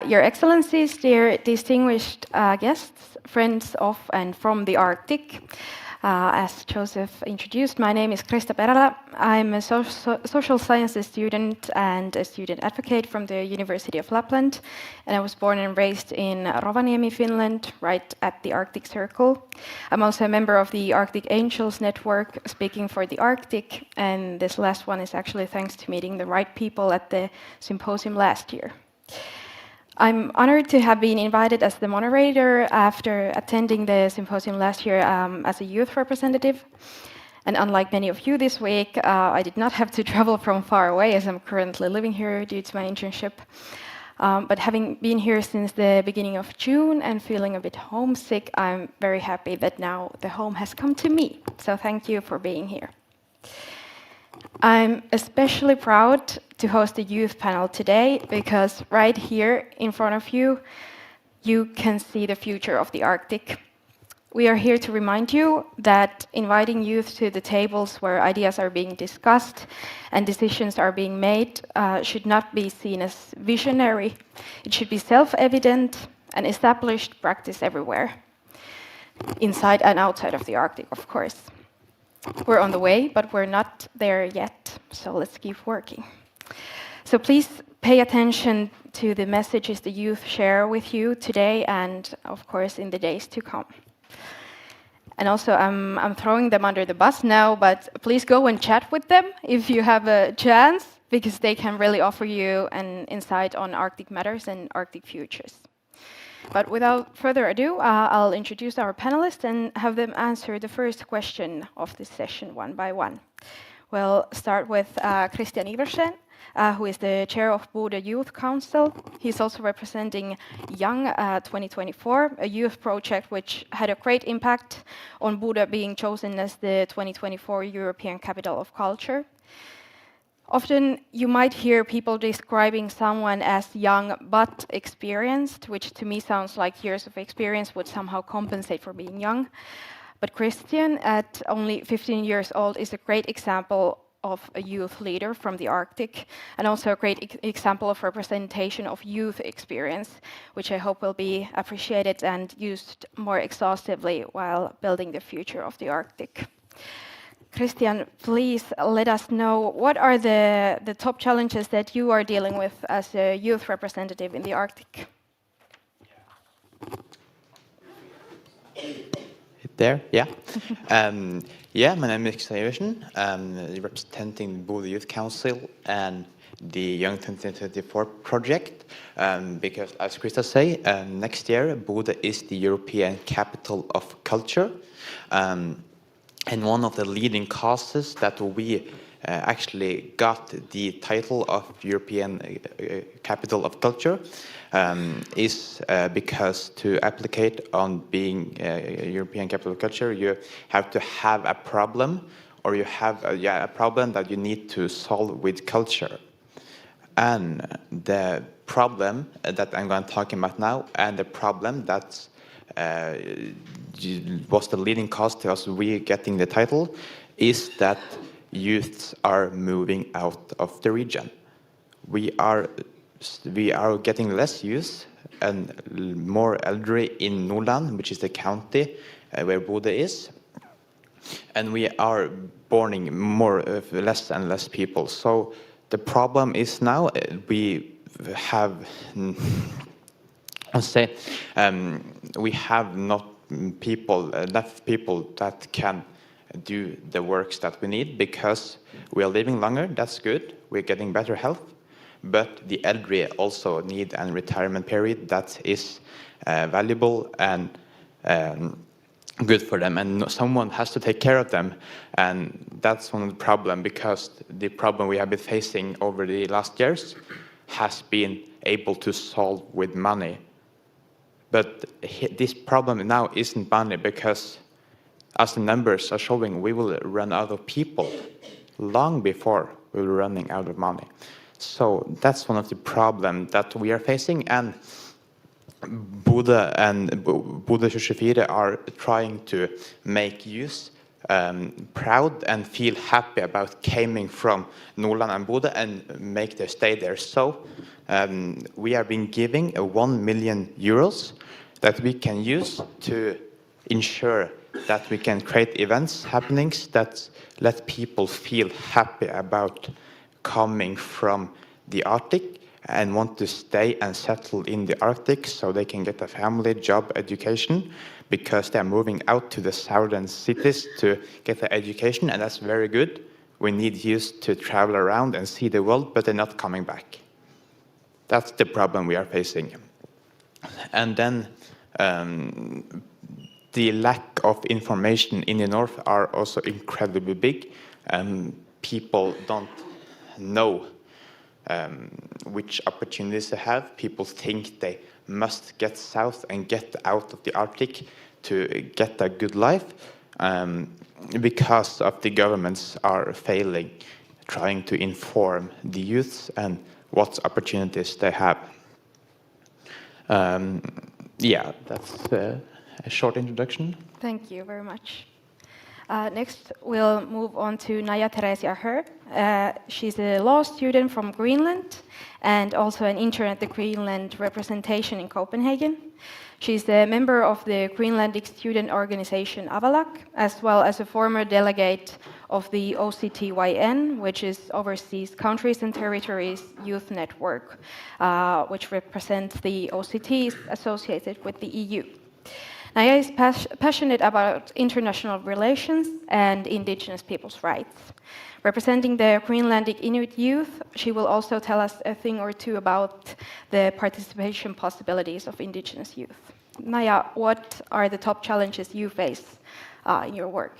Your Excellencies, dear distinguished guests, friends of and from the Arctic, as Joseph introduced, my name is Krista Perälä. I'm a social sciences student and a student advocate from the University of Lapland, and I was born and raised in Rovaniemi, Finland, right at the Arctic Circle. I'm also a member of the Arctic Angels Network, speaking for the Arctic, and this last one is actually thanks to meeting the right people at the Symposium last year. I'm honored to have been invited as the moderator after attending the Symposium last year as a youth representative. And unlike many of you this week, I did not have to travel from far away as I'm currently living here due to my internship. But having been here since the beginning of June and feeling a bit homesick, I'm very happy that now the home has come to me. So thank you for being here. I'm especially proud to host a youth panel today because right here in front of you, you can see the future of the Arctic. We are here to remind you that inviting youth to the tables where ideas are being discussed and decisions are being made should not be seen as visionary. It should be self-evident and established practice everywhere, inside and outside of the Arctic, of course. We're on the way, but we're not there yet, so let's keep working. So please pay attention to the messages the youth share with you today and, of course, in the days to come. And also, I'm throwing them under the bus now, but please go and chat with them if you have a chance, because they can really offer you an insight on Arctic matters and Arctic futures. But without further ado, I'll introduce our panelists and have them answer the first question of this session one by one. We'll start with Kristian Iversen, who is the chair of Bodø Youth Council. He's also representing Young 2024, a youth project which had a great impact on Bodø being chosen as the 2024 European Capital of Culture. Often you might hear people describing someone as young but experienced, which to me sounds like years of experience would somehow compensate for being young. But Kristian, at only 15 years old, is a great example of a youth leader from the Arctic, and also a great example of representation of youth experience, which I hope will be appreciated and used more exhaustively while building the future of the Arctic. Kristian, please let us know what are the top challenges that you are dealing with as a youth representative in the Arctic? There, yeah. My name is Iversen. I'm representing Bodø Youth Council and the Young 2024 project. Because, as Krista say, next year Bodø is the European Capital of Culture. And one of the leading causes that we actually got the title of European Capital of Culture is because to applicate on being European Capital of Culture, you have to have a problem, or you have a problem that you need to solve with culture. And the problem that I'm going to talk about now, and the problem that's was the leading cause to us we getting the title, is that youths are moving out of the region. We are getting less youth and more elderly in Nordland, which is the county where Bodø is, and we are borning less and less people. So the problem is now we have we have not enough people that can do the works that we need, because we are living longer. That's good. We're getting better health, but the elderly also need a retirement period that is valuable and good for them, and someone has to take care of them. And that's one of the problems, because the problem we have been facing over the last years has been able to solve with money. But this problem now isn't money, because as the numbers are showing, we will run out of people long before we're running out of money. So that's one of the problems that we are facing, and Bodø and Bodø 24 are trying to make use proud and feel happy about coming from Nordland and Bodø and make their stay there. So we are being giving 1 million euros that we can use to ensure that we can create events, happenings that let people feel happy about coming from the Arctic and want to stay and settle in the Arctic so they can get a family, job, education, because they're moving out to the southern cities to get their education, and that's very good. We need youth to travel around and see the world, but they're not coming back. That's the problem we are facing. And then the lack of information in the north are also incredibly big. People don't know which opportunities they have. People think they must get south and get out of the Arctic to get a good life because of the governments are failing, trying to inform the youth and what opportunities they have. Yeah, that's a short introduction. Thank you very much. Next, we'll move on to Naja-Theresia Høegh. She's a law student from Greenland and also an intern at the Greenland representation in Copenhagen. She's a member of the Greenlandic student organization Avalak, as well as a former delegate of the OCTYN, which is Overseas Countries and Territories Youth Network, which represents the OCTs associated with the EU. Naja is passionate about international relations and indigenous people's rights. Representing the Greenlandic Inuit youth, she will also tell us a thing or two about the participation possibilities of indigenous youth. Naja, what are the top challenges you face in your work?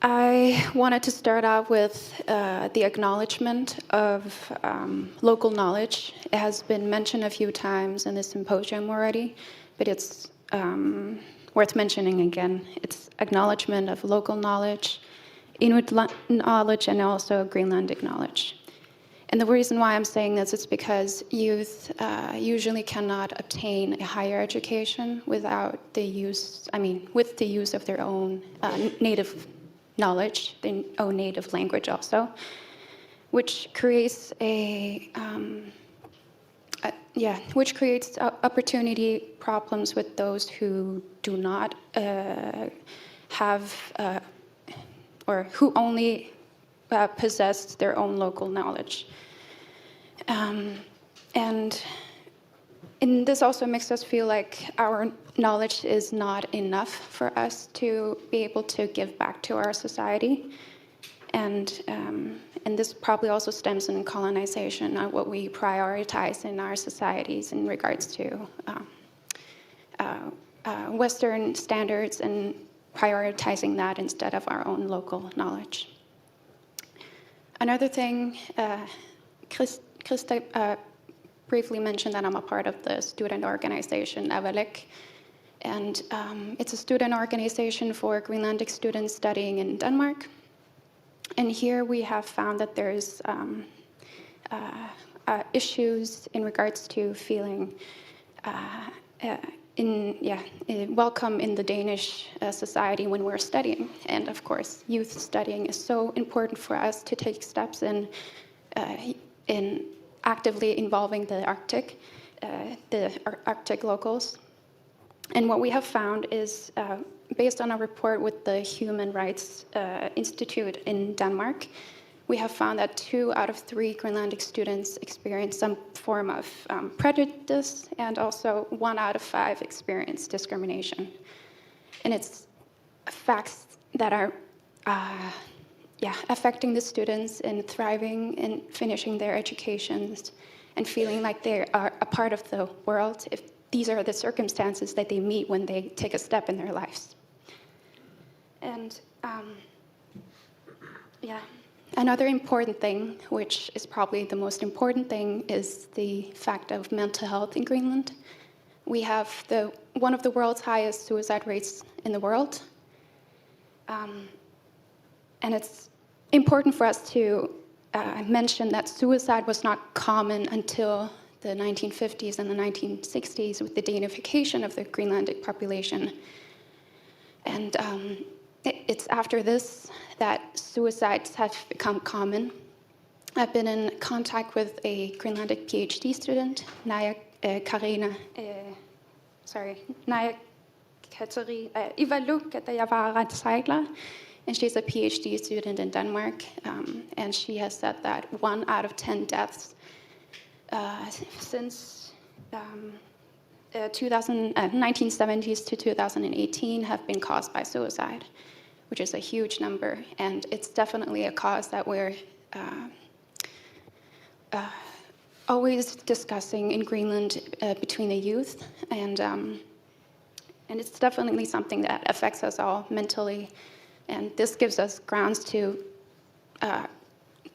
I wanted to start out with the acknowledgement of local knowledge. It has been mentioned a few times in this symposium already, but it's worth mentioning again. It's acknowledgement of local knowledge, Inuit knowledge, and also Greenlandic knowledge. And the reason why I'm saying this is because youth usually cannot obtain a higher education without the use, with the use of their own native knowledge, their own native language also, which creates opportunity problems with those who do not have or who only possess their own local knowledge. And this also makes us feel like our knowledge is not enough for us to be able to give back to our society. And this probably also stems in colonization, what we prioritize in our societies in regards to Western standards and prioritizing that instead of our own local knowledge. Another thing, Krista briefly mentioned that I'm a part of the student organization Avalak, and it's a student organization for Greenlandic students studying in Denmark. And here we have found that there's issues in regards to feeling welcome in the Danish society when we're studying. And of course, youth studying is so important for us to take steps in actively involving the Arctic locals. And what we have found is, based on a report with the Human Rights Institute in Denmark, we have found that 2 out of 3 Greenlandic students experience some form of prejudice, and also 1 out of 5 experience discrimination. And it's facts that are affecting the students in thriving and finishing their educations and feeling like they are a part of the world if these are the circumstances that they meet when they take a step in their lives. And another important thing, which is probably the most important thing, is the fact of mental health in Greenland. We have one of the world's highest suicide rates in the world. And it's important for us to mention that suicide was not common until the 1950s and the 1960s with the Danification of the Greenlandic population. And it's after this that suicides have become common. I've been in contact with a Greenlandic PhD student, Naja-Theresia, and she's a PhD student in Denmark, and she has said that 1 out of 10 deaths since 1970s to 2018 have been caused by suicide, which is a huge number, and it's definitely a cause that we're always discussing in Greenland between the youth, and it's definitely something that affects us all mentally, and this gives us grounds to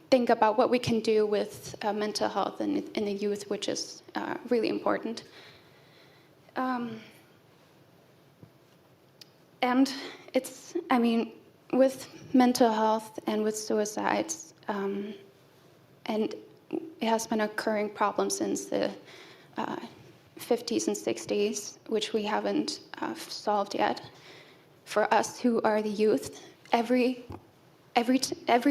think about what we can do with mental health in the youth, which is really important. And it's, I mean, with mental health and with suicides, and it has been an occurring problem since the 50s and 60s, which we haven't solved yet. For us who are the youth, every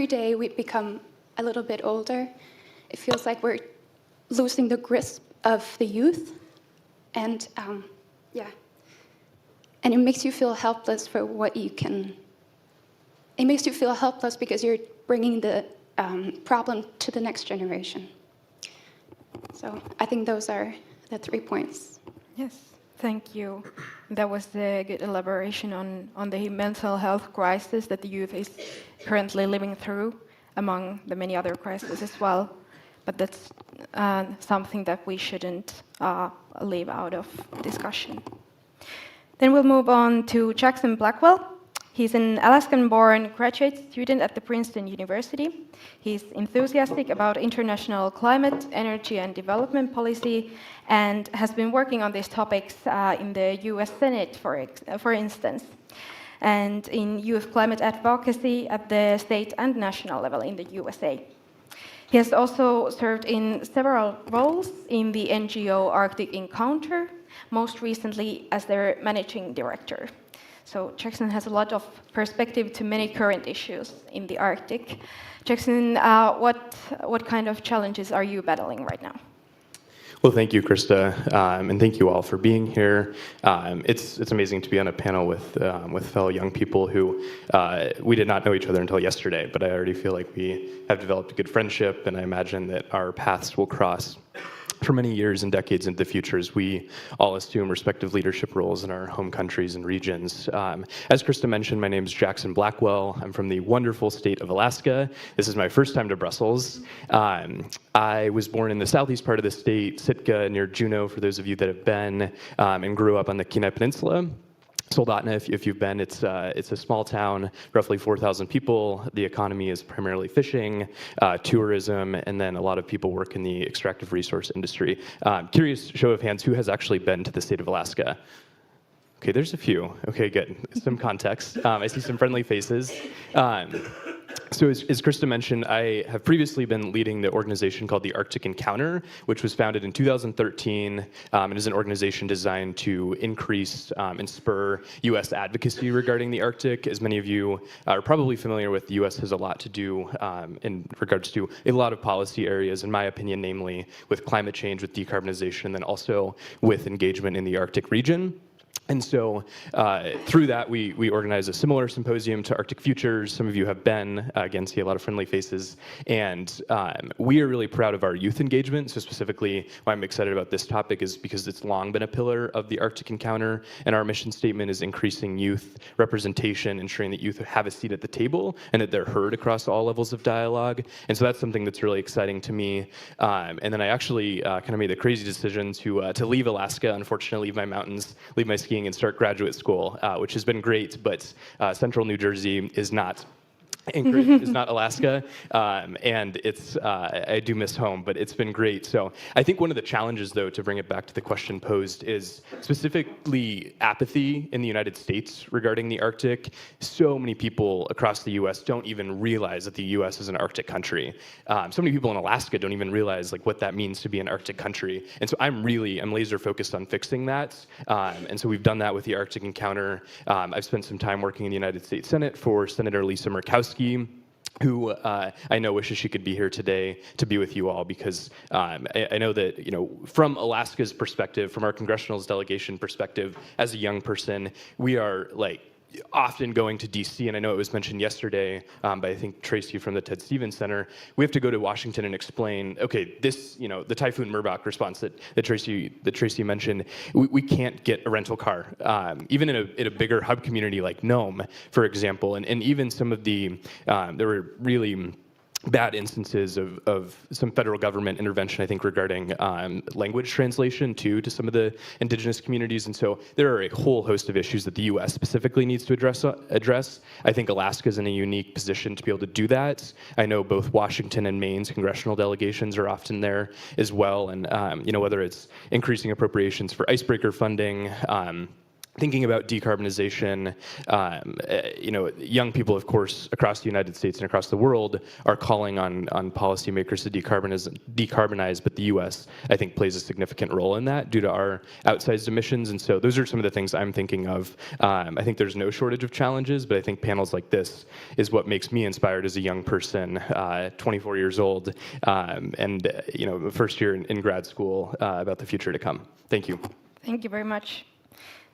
day we become a little bit older. It feels like we're losing the grasp of the youth, and and it makes you feel helpless for what you can. It makes you feel helpless because you're bringing the problem to the next generation. So I think those are the 3 points. Yes, thank you. That was a good elaboration on the mental health crisis that the youth is currently living through, among the many other crises as well. But that's something that we shouldn't leave out of discussion. Then we'll move on to Jackson Blackwell. He's an Alaskan-born graduate student at the Princeton University. He's enthusiastic about international climate, energy, and development policy, and has been working on these topics in the US Senate, for instance, and in youth climate advocacy at the state and national level in the USA. He has also served in several roles in the NGO Arctic Encounter, most recently as their managing director. So Jackson has a lot of perspective to many current issues in the Arctic. Jackson, what kind of challenges are you battling right now? Well, thank you, Krista, and thank you all for being here. It's amazing to be on a panel with fellow young people who we did not know each other until yesterday, but I already feel like we have developed a good friendship, and I imagine that our paths will cross for many years and decades into the future as we all assume respective leadership roles in our home countries and regions. As Krista mentioned, my name is Jackson Blackwell. I'm from the wonderful state of Alaska. This is my first time to Brussels. I was born in the southeast part of the state, Sitka, near Juneau, for those of you that have been, and grew up on the Kenai Peninsula. Soldotna, if you've been, it's a small town, roughly 4,000 people. The economy is primarily fishing, tourism, and then a lot of people work in the extractive resource industry. Curious show of hands, who has actually been to the state of Alaska? Okay, there's a few. Okay, good. Some context. I see some friendly faces. So as Krista mentioned, I have previously been leading the organization called the Arctic Encounter, which was founded in 2013 and is an organization designed to increase and spur U.S. advocacy regarding the Arctic. As many of you are probably familiar with, the U.S. has a lot to do in regards to a lot of policy areas, in my opinion, namely with climate change, with decarbonization, and then also with engagement in the Arctic region. And so through that, we organize a similar symposium to Arctic Futures. Some of you have been, again, see a lot of friendly faces. And we are really proud of our youth engagement. So specifically, why I'm excited about this topic is because it's long been a pillar of the Arctic Encounter. And our mission statement is increasing youth representation, ensuring that youth have a seat at the table and that they're heard across all levels of dialogue. And so that's something that's really exciting to me. And then I actually kind of made the crazy decision to leave Alaska, unfortunately, leave my mountains, leave my skiing, and start graduate school, which has been great, but central New Jersey is not Anchorage is not Alaska, and it's I do miss home, but it's been great. So I think one of the challenges, though, to bring it back to the question posed, is specifically apathy in the United States regarding the Arctic. So many people across the U.S. don't even realize that the U.S. is an Arctic country. So many people in Alaska don't even realize like what that means to be an Arctic country. And so I'm laser focused on fixing that. And so we've done that with the Arctic Encounter. I've spent some time working in the United States Senate for Senator Lisa Murkowski, who I know wishes she could be here today to be with you all, because I know that, from Alaska's perspective, from our congressional delegation perspective, as a young person, we are often going to DC, and I know it was mentioned yesterday by I think Tracy from the Ted Stevens Center. We have to go to Washington and explain, okay, this, the Typhoon Merbok response that Tracy mentioned, we can't get a rental car, even in a bigger hub community like Nome, for example, and even some of the there were really bad instances of some federal government intervention, I think, regarding language translation to some of the indigenous communities. And so there are a whole host of issues that the U.S. specifically needs to address. I think Alaska is in a unique position to be able to do that. I know both Washington and Maine's congressional delegations are often there as well. And, whether it's increasing appropriations for icebreaker funding, thinking about decarbonization, young people, of course, across the United States and across the world are calling on policymakers to decarbonize, but the U.S., I think, plays a significant role in that due to our outsized emissions. And so those are some of the things I'm thinking of. I think there's no shortage of challenges, but I think panels like this is what makes me inspired as a young person, 24 years old, and first year in grad school, about the future to come. Thank you. Thank you very much.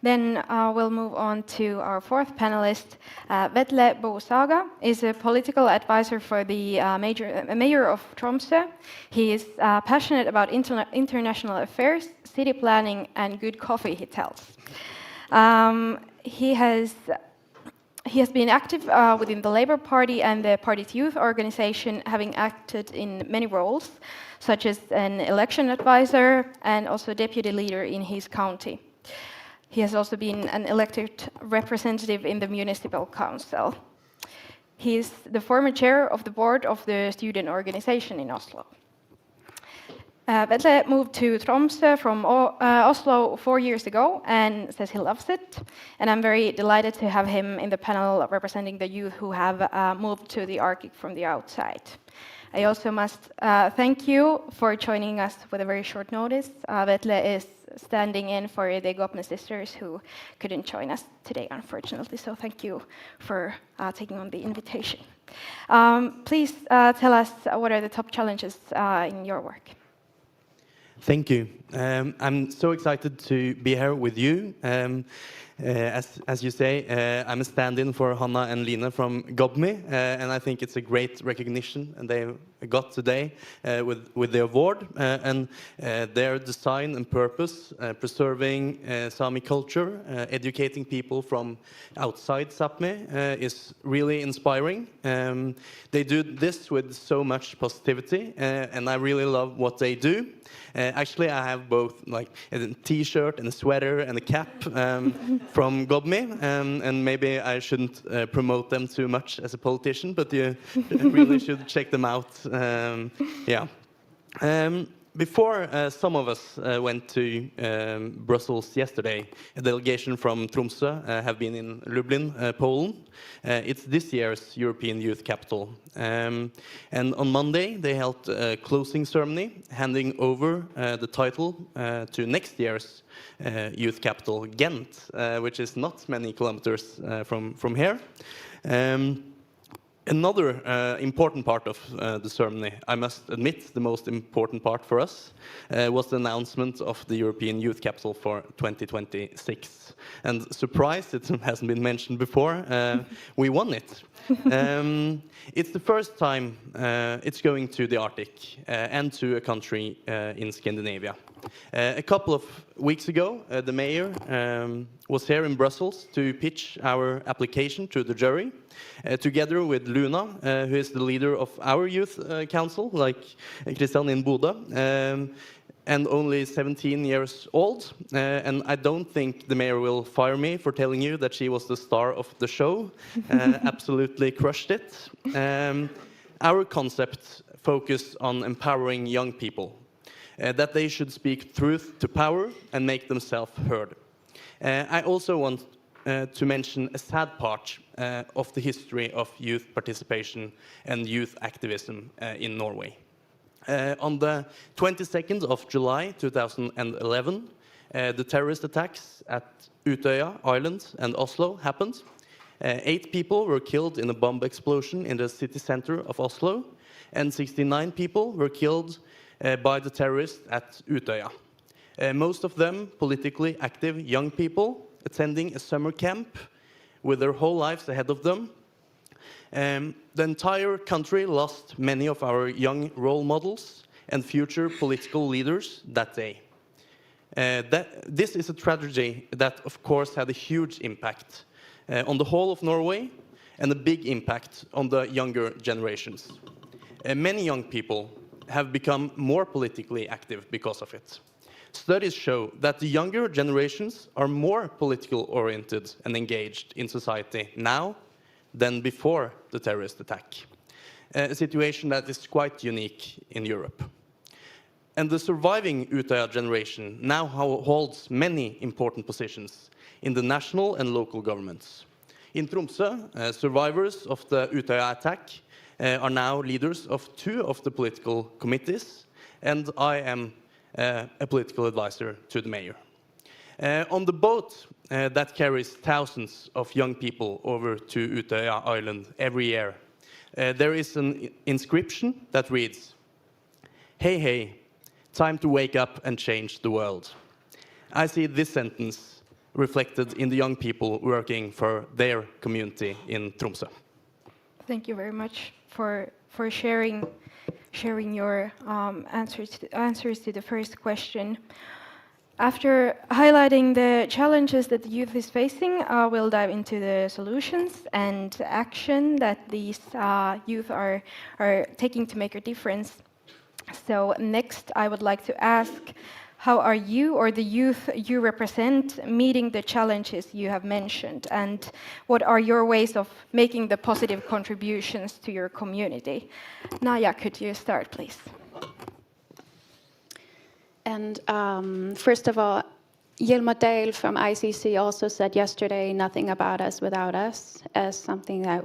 Then we'll move on to our fourth panelist. Vetle Saga is a political advisor for the mayor of Tromsø. He is passionate about international affairs, city planning, and good coffee, he tells. He has been active within the Labour Party and the party's youth organization, having acted in many roles, such as an election advisor and also deputy leader in his county. He has also been an elected representative in the municipal council. He is the former chair of the board of the student organization in Oslo. Vetle moved to Tromsø from Oslo 4 years ago and says he loves it. And I'm very delighted to have him in the panel representing the youth who have moved to the Arctic from the outside. I also must thank you for joining us with a very short notice. Vetle is standing in for the Gopne sisters who couldn't join us today, unfortunately. So thank you for taking on the invitation. Please tell us what are the top challenges in your work. Thank you. I'm so excited to be here with you. As you say, I'm a stand-in for Hanna and Line from GOBME, and I think it's a great recognition and they got today with the award. And their design and purpose, preserving Sami culture, educating people from outside Sápmi, is really inspiring. They do this with so much positivity, and I really love what they do. Actually, I have both like a t-shirt and a sweater and a cap from GOBME, and maybe I shouldn't promote them too much as a politician, but you really should check them out. Before some of us went to Brussels yesterday, a delegation from Tromsø have been in Lublin, Poland. It's this year's European Youth Capital. And on Monday, they held a closing ceremony, handing over the title to next year's Youth Capital, Ghent, which is not many kilometers from here. Another important part of the ceremony, I must admit the most important part for us, was the announcement of the European Youth Capital for 2026. And surprise, it hasn't been mentioned before, we won it. It's the first time it's going to the Arctic and to a country in Scandinavia. A couple of weeks ago, the mayor was here in Brussels to pitch our application to the jury, together with Luna, who is the leader of our youth council, like Kristian in Bodø. and only 17 years old. And I don't think the mayor will fire me for telling you that she was the star of the show. Absolutely crushed it. Our concept focused on empowering young people, that they should speak truth to power and make themselves heard. I also want to mention a sad part of the history of youth participation and youth activism in Norway. On the 22nd of July 2011, the terrorist attacks at Utøya Island and Oslo happened. 8 people were killed in a bomb explosion in the city center of Oslo, and 69 people were killed by the terrorists at Utøya. Most of them politically active young people attending a summer camp with their whole lives ahead of them. The entire country lost many of our young role models and future political leaders that day. This is a tragedy that, of course, had a huge impact on the whole of Norway and a big impact on the younger generations. Many young people have become more politically active because of it. Studies show that the younger generations are more politically oriented and engaged in society now than before the terrorist attack, a situation that is quite unique in Europe. And the surviving Utøya generation now holds many important positions in the national and local governments. In Tromsø, survivors of the Utøya attack are now leaders of 2 of the political committees, and I am a political advisor to the mayor. On the boat that carries thousands of young people over to Utøya Island every year, there is an inscription that reads, "Hey, hey, time to wake up and change the world." I see this sentence reflected in the young people working for their community in Tromsø. Thank you very much for sharing your answers to the first question. After highlighting the challenges that the youth is facing, we'll dive into the solutions and action that these youth are taking to make a difference. So next, I would like to ask, how are you or the youth you represent meeting the challenges you have mentioned, and what are your ways of making the positive contributions to your community? Naja, could you start, please? And first of all, Yilma Dale from ICC also said yesterday, "Nothing about us without us," as something that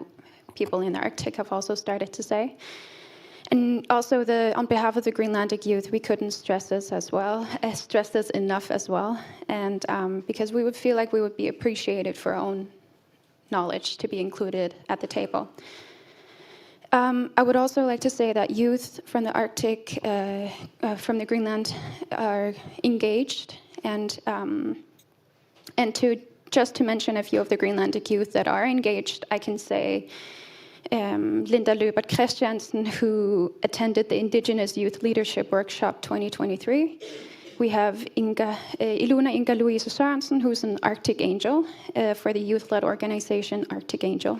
people in the Arctic have also started to say. And also, on behalf of the Greenlandic youth, we couldn't stress this enough as well. And because we would feel like we would be appreciated for our own knowledge to be included at the table. I would also like to say that youth from the Arctic, from the Greenland, are engaged, and to mention a few of the Greenlandic youth that are engaged, I can say Linda Løbert Christiansen, who attended the Indigenous Youth Leadership Workshop 2023. We have Ilona Inga Louise Sørensen, who's an Arctic Angel for the youth-led organization Arctic Angel.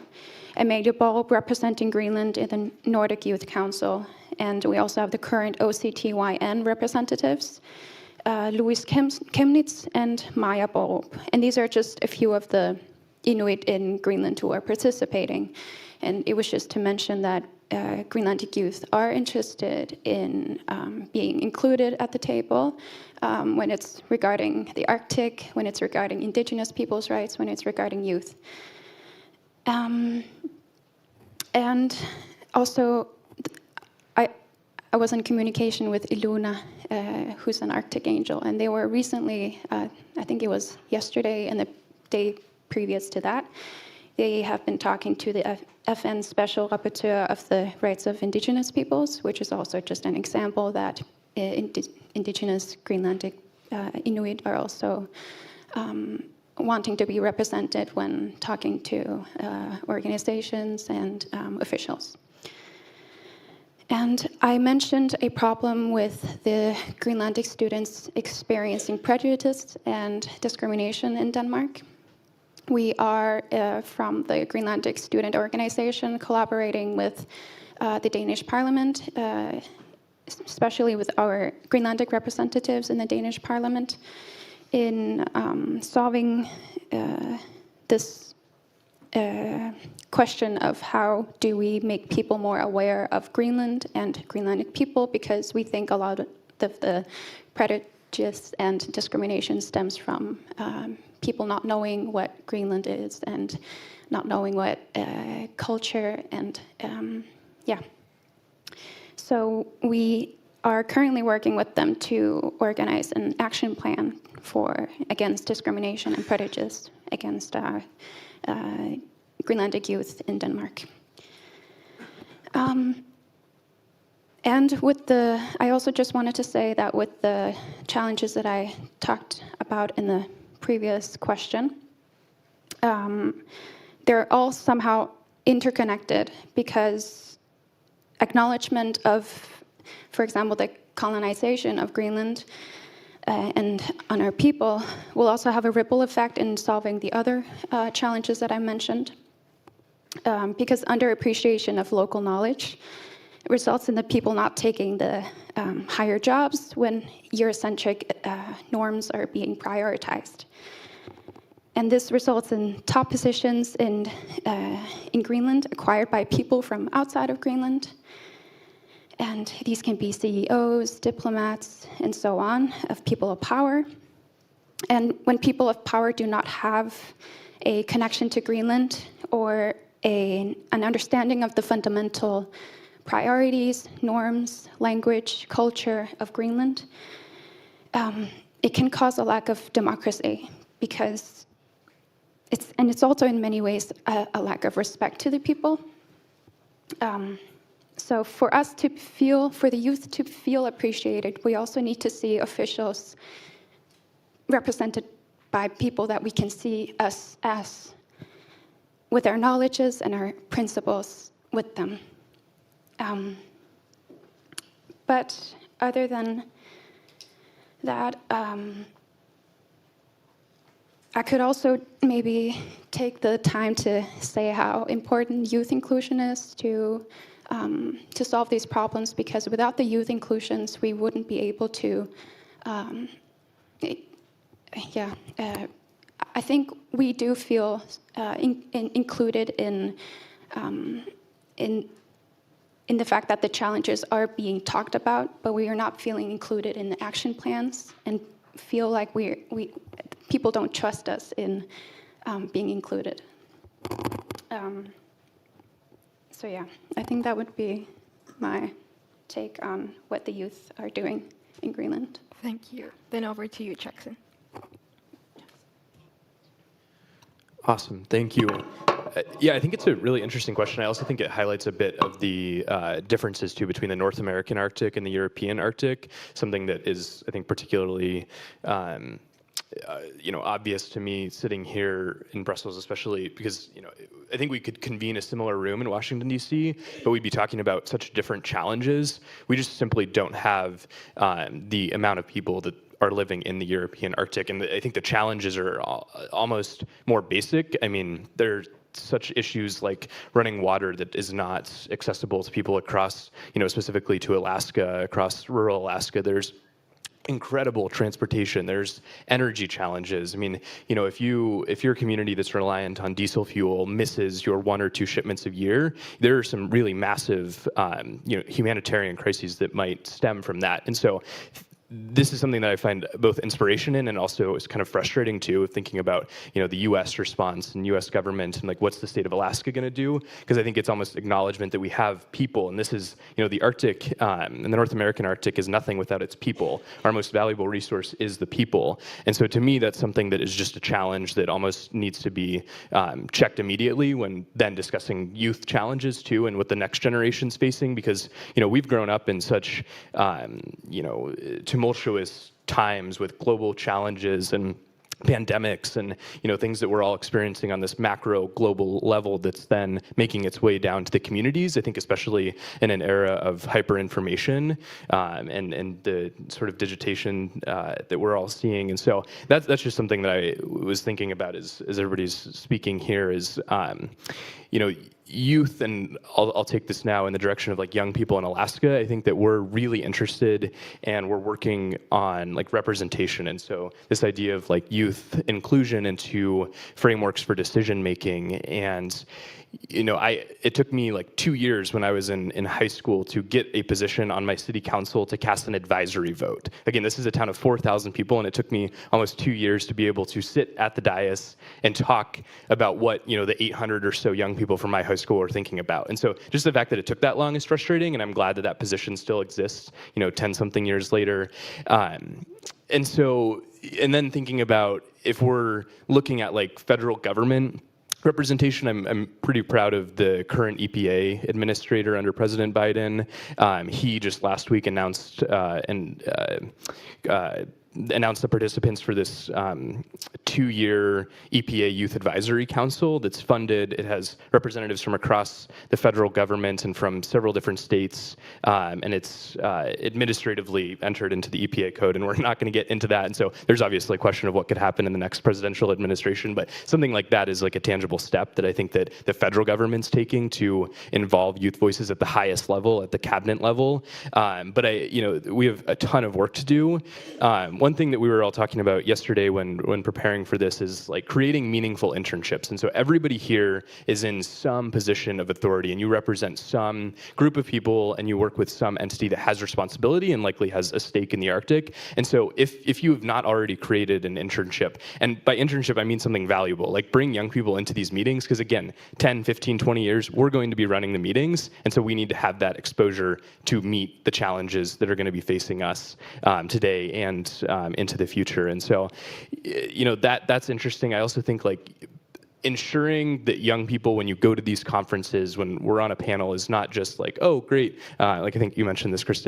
Amalie Borup representing Greenland in the Nordic Youth Council. And we also have the current OCTYN representatives, Louise Kemnitz and Maja Borup. And these are just a few of the Inuit in Greenland who are participating. And it was just to mention that Greenlandic youth are interested in being included at the table when it's regarding the Arctic, when it's regarding Indigenous people's rights, when it's regarding youth. And also, I was in communication with Ilona, who's an Arctic Angel, and they were recently, I think it was yesterday and the day previous to that, they have been talking to the FN Special Rapporteur of the Rights of Indigenous Peoples, which is also just an example that Indigenous Greenlandic Inuit are also wanting to be represented when talking to organizations and officials. And I mentioned a problem with the Greenlandic students experiencing prejudice and discrimination in Denmark. We are from the Greenlandic student organization collaborating with the Danish Parliament especially with our Greenlandic representatives in the Danish Parliament, in solving this question of how do we make people more aware of Greenland and Greenlandic people, because we think a lot of the prejudice and discrimination stems from people not knowing what Greenland is and not knowing what culture and yeah. So we are currently working with them to organize an action plan against discrimination and prejudice against Greenlandic youth in Denmark. And I also just wanted to say that with the challenges that I talked about in the previous question, they're all somehow interconnected, because acknowledgement of, for example, the colonization of Greenland and on our people will also have a ripple effect in solving the other challenges that I mentioned. Because underappreciation of local knowledge results in the people not taking the higher jobs when Eurocentric norms are being prioritized. And this results in top positions in Greenland acquired by people from outside of Greenland. And these can be CEOs, diplomats, and so on, of people of power. And when people of power do not have a connection to Greenland or an understanding of the fundamental priorities, norms, language, culture of Greenland, it can cause a lack of democracy, because it's also in many ways a lack of respect to the people. So for the youth to feel appreciated, we also need to see officials represented by people that we can see us as, with our knowledges and our principles with them. But other than that, I could also maybe take the time to say how important youth inclusion is to solve these problems, because without the youth inclusions, we wouldn't be able to, I think we do feel included in the fact that the challenges are being talked about, but we are not feeling included in the action plans, and feel like people don't trust us in being included. So yeah, I think that would be my take on what the youth are doing in Greenland. Thank you. Then over to you, Jackson. Awesome, thank you. Yeah, I think it's a really interesting question. I also think it highlights a bit of the differences too between the North American Arctic and the European Arctic. Something that is, I think, particularly obvious to me sitting here in Brussels, especially because I think we could convene a similar room in Washington D.C., but we'd be talking about such different challenges. We just simply don't have the amount of people that are living in the European Arctic, and I think the challenges are almost more basic. I mean, there's such issues like running water that is not accessible to people across, specifically to Alaska, across rural Alaska. There's incredible transportation. There's energy challenges. I mean, if you're a community that's reliant on diesel fuel misses your 1 or 2 shipments a year, there are some really massive, humanitarian crises that might stem from that. And so this is something that I find both inspiration in, and also is kind of frustrating too, thinking about the U.S. response and U.S. government and like what's the state of Alaska going to do? Because I think it's almost acknowledgement that we have people, and this is the Arctic and the North American Arctic is nothing without its people. Our most valuable resource is the people, and so to me that's something that is just a challenge that almost needs to be checked immediately when then discussing youth challenges too, and what the next generation's facing, because we've grown up in such tumultuous times with global challenges and pandemics and things that we're all experiencing on this macro global level that's then making its way down to the communities. I think especially in an era of hyperinformation and the sort of digitation that we're all seeing. And so that's just something that I was thinking about as everybody's speaking here is, youth, and I'll take this now in the direction of like young people in Alaska. I think that we're really interested and we're working on like representation. And so this idea of like youth inclusion into frameworks for decision making. And it took me like 2 years when I was in high school to get a position on my city council to cast an advisory vote. Again, this is a town of 4,000 people, and it took me almost 2 years to be able to sit at the dais and talk about what the 800 or so young people from my high school were thinking about. And so just the fact that it took that long is frustrating, and I'm glad that that position still exists 10-something years later. And then thinking about if we're looking at like federal government representation, I'm pretty proud of the current EPA administrator under President Biden. He just last week announced the participants for this 2-year EPA Youth Advisory Council that's funded. It has representatives from across the federal government and from several different states, and it's administratively entered into the EPA code, and we're not going to get into that. And so there's obviously a question of what could happen in the next presidential administration, but something like that is like a tangible step that I think that the federal government's taking to involve youth voices at the highest level, at the cabinet level. But we have a ton of work to do. One thing that we were all talking about yesterday when preparing for this is like creating meaningful internships. And so everybody here is in some position of authority, and you represent some group of people, and you work with some entity that has responsibility and likely has a stake in the Arctic. And so if you have not already created an internship, and by internship I mean something valuable, like bring young people into these meetings, because again, 10, 15, 20 years, we're going to be running the meetings, and so we need to have that exposure to meet the challenges that are going to be facing us today and into the future. And so, that's interesting. I also think like ensuring that young people, when you go to these conferences, when we're on a panel, is not just like, oh, great. Like I think you mentioned this, Krista,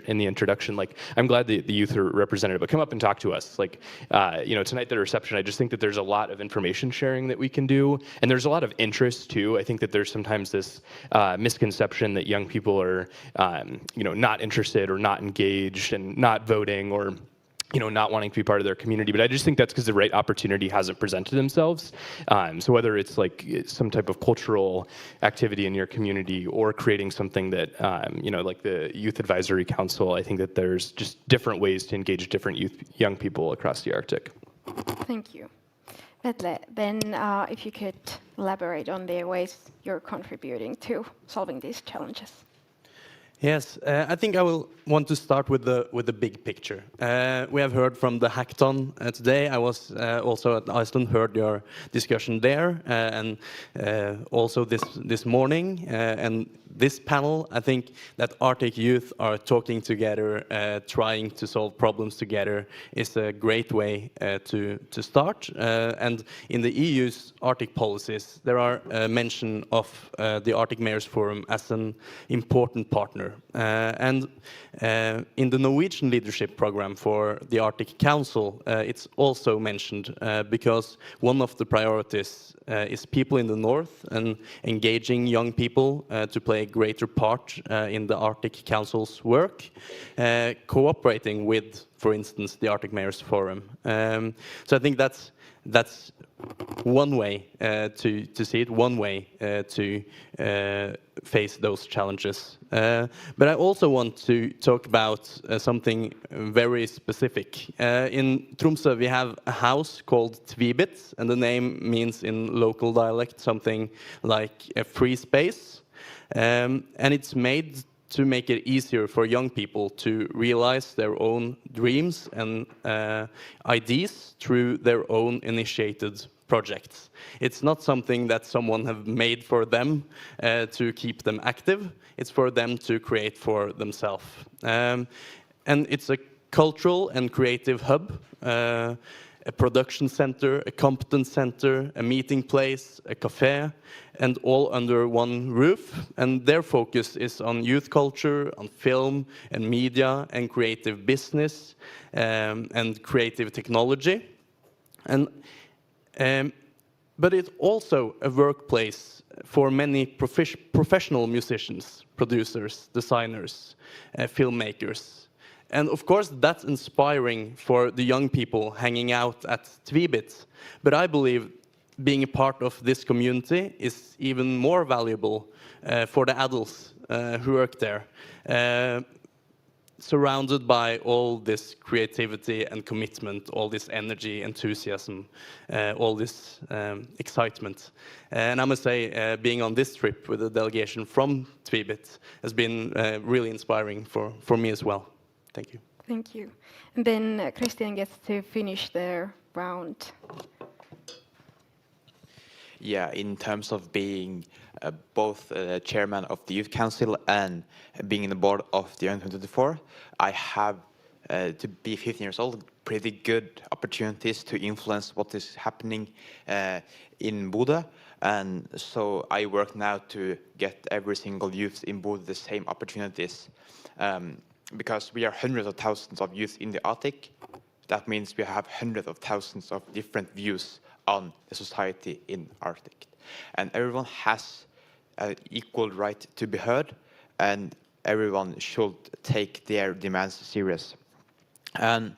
in the introduction. Like, I'm glad that the youth are represented, but come up and talk to us. Like, tonight at the reception, I just think that there's a lot of information sharing that we can do, and there's a lot of interest too. I think that there's sometimes this misconception that young people are, not interested or not engaged and not voting or not wanting to be part of their community. But I just think that's because the right opportunity hasn't presented themselves. So whether it's like some type of cultural activity in your community or creating something that, like the Youth Advisory Council, I think that there's just different ways to engage different young people across the Arctic. Thank you. Vetle, then if you could elaborate on the ways you're contributing to solving these challenges. Yes, I think I will want to start with the big picture. We have heard from the hackathon today. I was also at Iceland, heard your discussion there, and also this morning. And this panel, I think that Arctic youth are talking together, trying to solve problems together, is a great way to start. And in the EU's Arctic policies, there are mention of the Arctic Mayors Forum as an important partner. And in the Norwegian leadership program for the Arctic Council, it's also mentioned because one of the priorities is people in the north and engaging young people to play a greater part in the Arctic Council's work, cooperating with, for instance, the Arctic Mayors Forum. So I think that's one way to see it, one way to face those challenges. But I also want to talk about something very specific. In Tromsø, we have a house called Tvibit, and the name means in local dialect something like a free space. And it's made to make it easier for young people to realize their own dreams and ideas through their own initiated projects. It's not something that someone have made for them to keep them active. It's for them to create for themselves. And it's a cultural and creative hub, a production center, a competence center, a meeting place, a cafe, and all under one roof. And their focus is on youth culture, on film and media and creative business and creative technology. But it's also a workplace for many professional musicians, producers, designers, filmmakers. And of course, that's inspiring for the young people hanging out at Tvibit. But I believe being a part of this community is even more valuable for the adults who work there. Surrounded by all this creativity and commitment, all this energy, enthusiasm, all this excitement. And I must say, being on this trip with a delegation from Tvibit has been really inspiring for me as well. Thank you. Thank you. And then Kristian gets to finish their round. Yeah, in terms of being both chairman of the Youth Council and being in the board of the Young 24, I have, to be 15 years old, pretty good opportunities to influence what is happening in Bodø. And so I work now to get every single youth in Bodø the same opportunities. Because we are hundreds of thousands of youth in the Arctic, that means we have hundreds of thousands of different views on the society in Arctic. And everyone has an equal right to be heard, and everyone should take their demands serious. So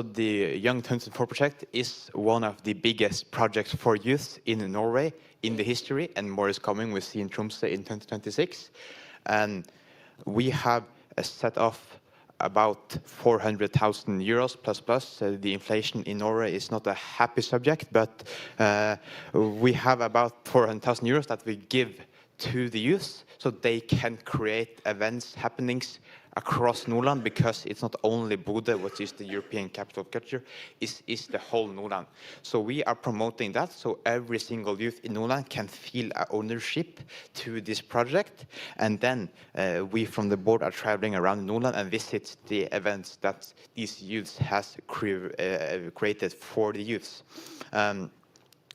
the Young 24 project is one of the biggest projects for youth in Norway in the history, and more is coming. We see in Tromsø in 2026. And we have set off about 400,000 euros plus. The inflation in Norway is not a happy subject, but we have about 400,000 euros that we give to the youth so they can create events, happenings across Nordland, because it's not only Bodø, which is the European capital of culture, is the whole Nordland. So we are promoting that, so every single youth in Nordland can feel ownership to this project. And then we from the board are traveling around Nordland and visit the events that these youths has created for the youths.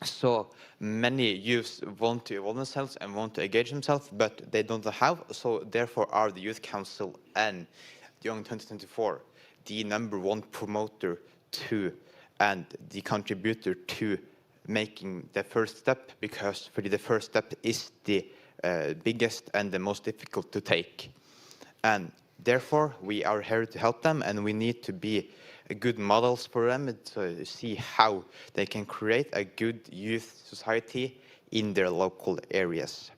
So many youths want to involve themselves and want to engage themselves, but they don't have. So therefore are the Youth Council and the Young 2024 the #1 promoter to and the contributor to making the first step, because for the first step is the biggest and the most difficult to take. And therefore we are here to help them, and we need to be good models for them to see how they can create a good youth society in their local areas.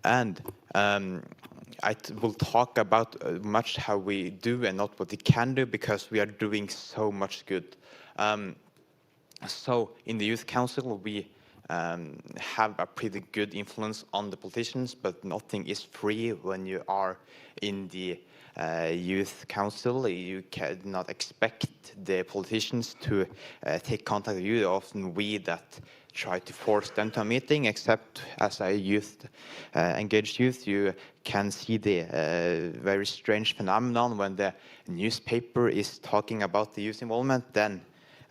And I will talk about much how we do and not what we can do, because we are doing so much good. So in the Youth Council, we have a pretty good influence on the politicians, but nothing is free when you are in the Youth Council. You cannot expect the politicians to take contact with you. Often we that try to force them to a meeting, except as a youth, engaged youth, you can see the very strange phenomenon when the newspaper is talking about the youth involvement, then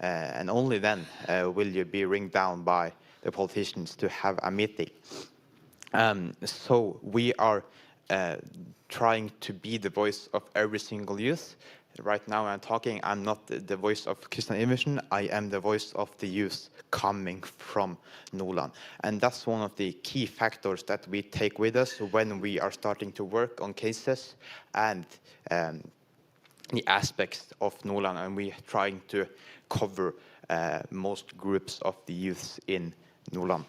and only then will you be ringed down by the politicians to have a meeting. So we are trying to be the voice of every single youth. Right now I'm talking, I'm not the voice of Kristian Iversen, I am the voice of the youth coming from Nordland. And that's one of the key factors that we take with us when we are starting to work on cases and the aspects of Nordland, and we are trying to cover most groups of the youths in Nordland.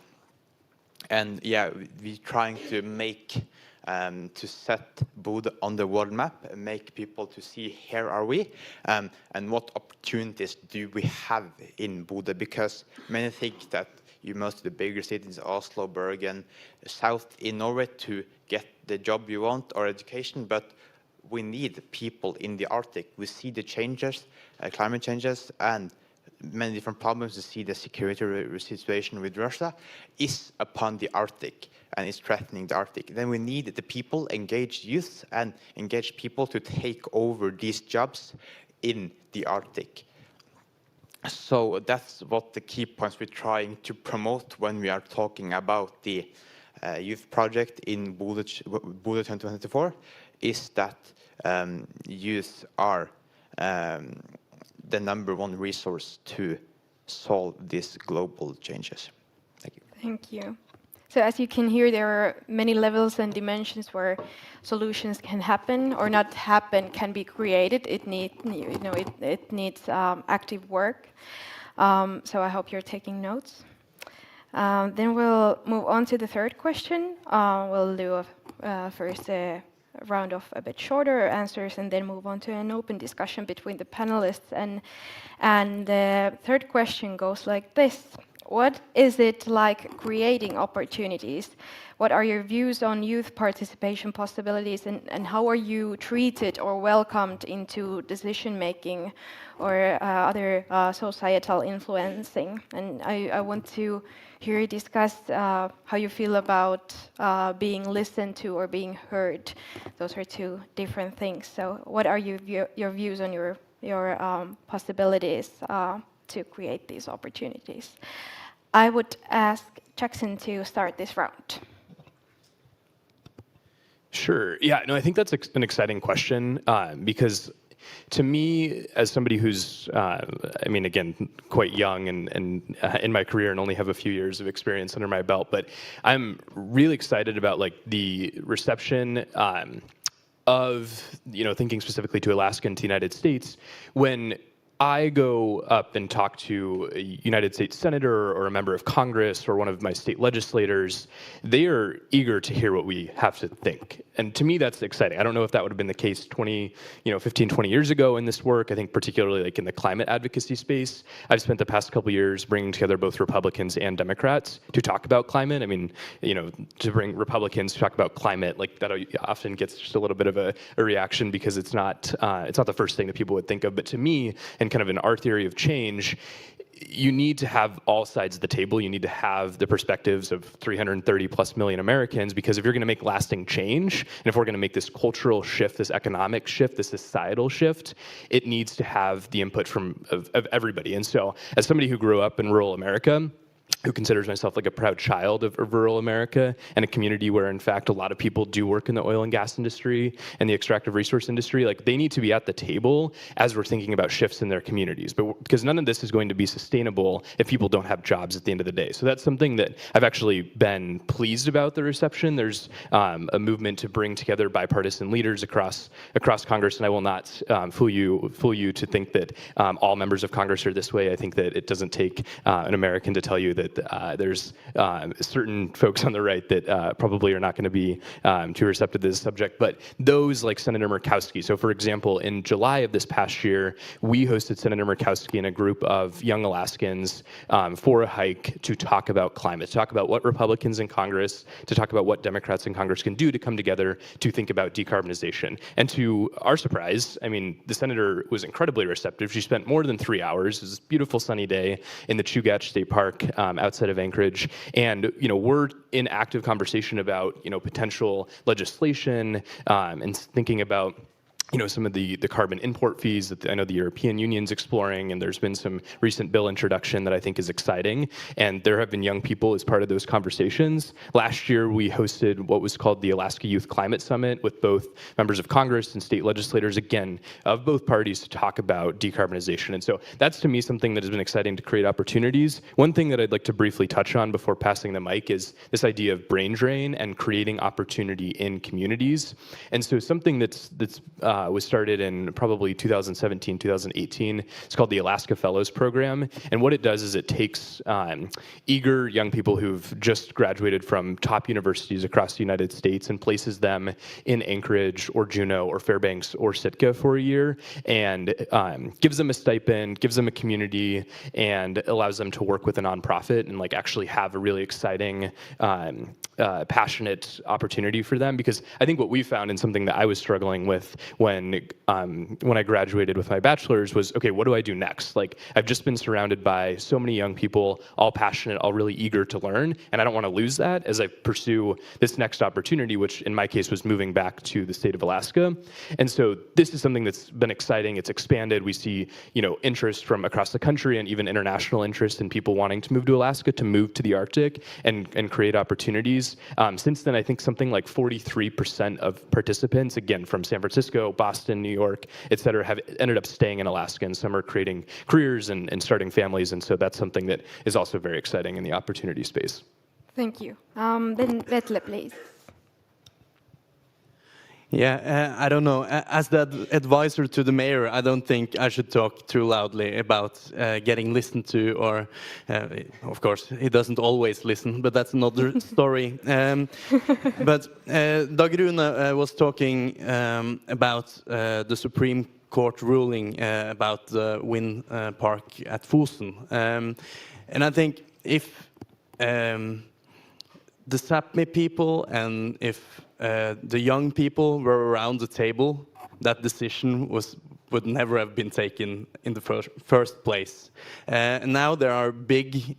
And yeah, we're trying to make to set Bodø on the world map, make people to see here are we, and what opportunities do we have in Bodø, because many think that you must be the bigger cities, Oslo, Bergen, south in Norway to get the job you want or education, but we need people in the Arctic. We see the changes, climate changes, and many different problems. We see the security situation with Russia is upon the Arctic and is threatening the Arctic. Then we need the people, engaged youth and engaged people to take over these jobs in the Arctic. So that's what the key points we're trying to promote when we are talking about the youth project in Bodø 2024, is that youth are the #1 resource to solve these global changes. Thank you. Thank you. So as you can hear, there are many levels and dimensions where solutions can happen or not happen, can be created. It needs, it needs active work. So I hope you're taking notes. Then we'll move on to the third question. We'll do first a round of a bit shorter answers and then move on to an open discussion between the panelists. And the third question goes like this. What is it like creating opportunities? What are your views on youth participation possibilities, and how are you treated or welcomed into decision-making or other societal influencing? And I want to hear you discuss how you feel about being listened to or being heard. Those are two different things. So what are your views on your possibilities to create these opportunities? I would ask Jackson to start this round. Sure. Yeah, no, I think that's an exciting question because to me, as somebody who's, I mean, again, quite young and in my career and only have a few years of experience under my belt, but I'm really excited about like the reception of, thinking specifically to Alaska and to the United States when I go up and talk to a United States senator or a member of Congress or one of my state legislators, they are eager to hear what we have to think. And to me, that's exciting. I don't know if that would have been the case 15, 20 years ago in this work. I think particularly like in the climate advocacy space, I've spent the past couple of years bringing together both Republicans and Democrats to talk about climate. I mean, to bring Republicans to talk about climate, like that often gets just a little bit of a reaction because it's not the first thing that people would think of. But to me, and kind of in our theory of change, you need to have all sides of the table. You need to have the perspectives of 330 plus million Americans, because if you're going to make lasting change, and if we're going to make this cultural shift, this economic shift, this societal shift, it needs to have the input of everybody. And so as somebody who grew up in rural America, who considers myself like a proud child of rural America and a community where, in fact, a lot of people do work in the oil and gas industry and the extractive resource industry, like they need to be at the table as we're thinking about shifts in their communities. But because none of this is going to be sustainable if people don't have jobs at the end of the day. So that's something that I've actually been pleased about the reception. There's a movement to bring together bipartisan leaders across Congress, and I will not fool you to think that all members of Congress are this way. I think that it doesn't take an American to tell you that there's certain folks on the right that probably are not going to be too receptive to this subject, but those like Senator Murkowski. So for example, in July of this past year, we hosted Senator Murkowski and a group of young Alaskans for a hike to talk about climate, to talk about what Republicans in Congress, to talk about what Democrats in Congress can do to come together to think about decarbonization. And to our surprise, I mean, the senator was incredibly receptive. She spent more than 3 hours. It was a beautiful sunny day in the Chugach State Park outside of Anchorage, and we're in active conversation about potential legislation and thinking about some of the carbon import fees that I know the European Union's exploring, and there's been some recent bill introduction that I think is exciting, and there have been young people as part of those conversations. Last year, we hosted what was called the Alaska Youth Climate Summit with both members of Congress and state legislators, again, of both parties to talk about decarbonization. And so that's, to me, something that has been exciting to create opportunities. One thing that I'd like to briefly touch on before passing the mic is this idea of brain drain and creating opportunity in communities. And so something that's was started in probably 2017, 2018. It's called the Alaska Fellows Program. And what it does is it takes eager young people who've just graduated from top universities across the United States and places them in Anchorage or Juneau or Fairbanks or Sitka for a year, and gives them a stipend, gives them a community, and allows them to work with a nonprofit and like actually have a really exciting, passionate opportunity for them. Because I think what we found, and something that I was struggling with when I graduated with my bachelor's, was, okay, what do I do next? Like, I've just been surrounded by so many young people, all passionate, all really eager to learn, and I don't want to lose that as I pursue this next opportunity, which in my case was moving back to the state of Alaska. And so this is something that's been exciting. It's expanded. We see, interest from across the country and even international interest in people wanting to move to Alaska, to move to the Arctic and create opportunities. Since then, I think something like 43% of participants, again, from San Francisco, Boston, New York, et cetera, have ended up staying in Alaska, and some are creating careers and starting families. And so that's something that is also very exciting in the opportunity space. Thank you. Then Vetle, please. Yeah, I don't know. As the advisor to the mayor, I don't think I should talk too loudly about getting listened to, or, of course, he doesn't always listen, but that's another story. But Dag Rune was talking about the Supreme Court ruling about the wind park at Fosen. And I think if the Sápmi people and if the young people were around the table, that decision would never have been taken in the first place. And now there are big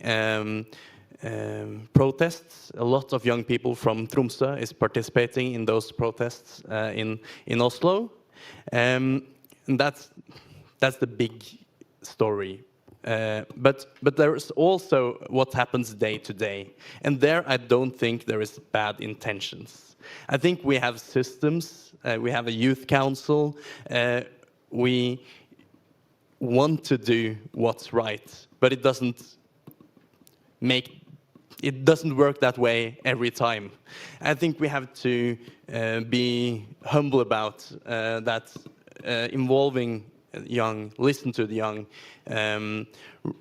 protests. A lot of young people from Tromsø is participating in those protests in Oslo. And that's the big story. But there's also what happens day to day. And there I don't think there is bad intentions. I think we have systems, we have a youth council, we want to do what's right, but it doesn't work that way every time. I think we have to be humble about that, involving young, listen to the young,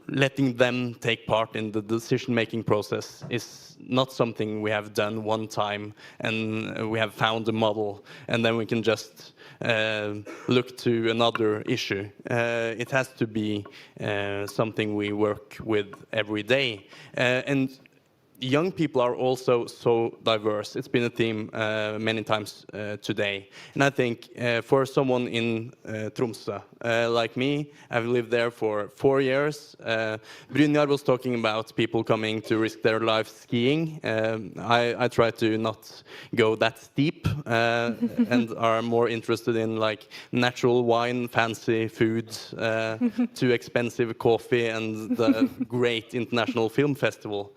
letting them take part in the decision-making process is not something we have done one time and we have found a model and then we can just look to another issue. It has to be something we work with every day. And young people are also so diverse. It's been a theme many times today. And I think for someone in Tromsø, like me, I've lived there for 4 years. Brynjar was talking about people coming to risk their life skiing. I try to not go that steep and are more interested in like natural wine, fancy food, too expensive coffee, and the great international film festival.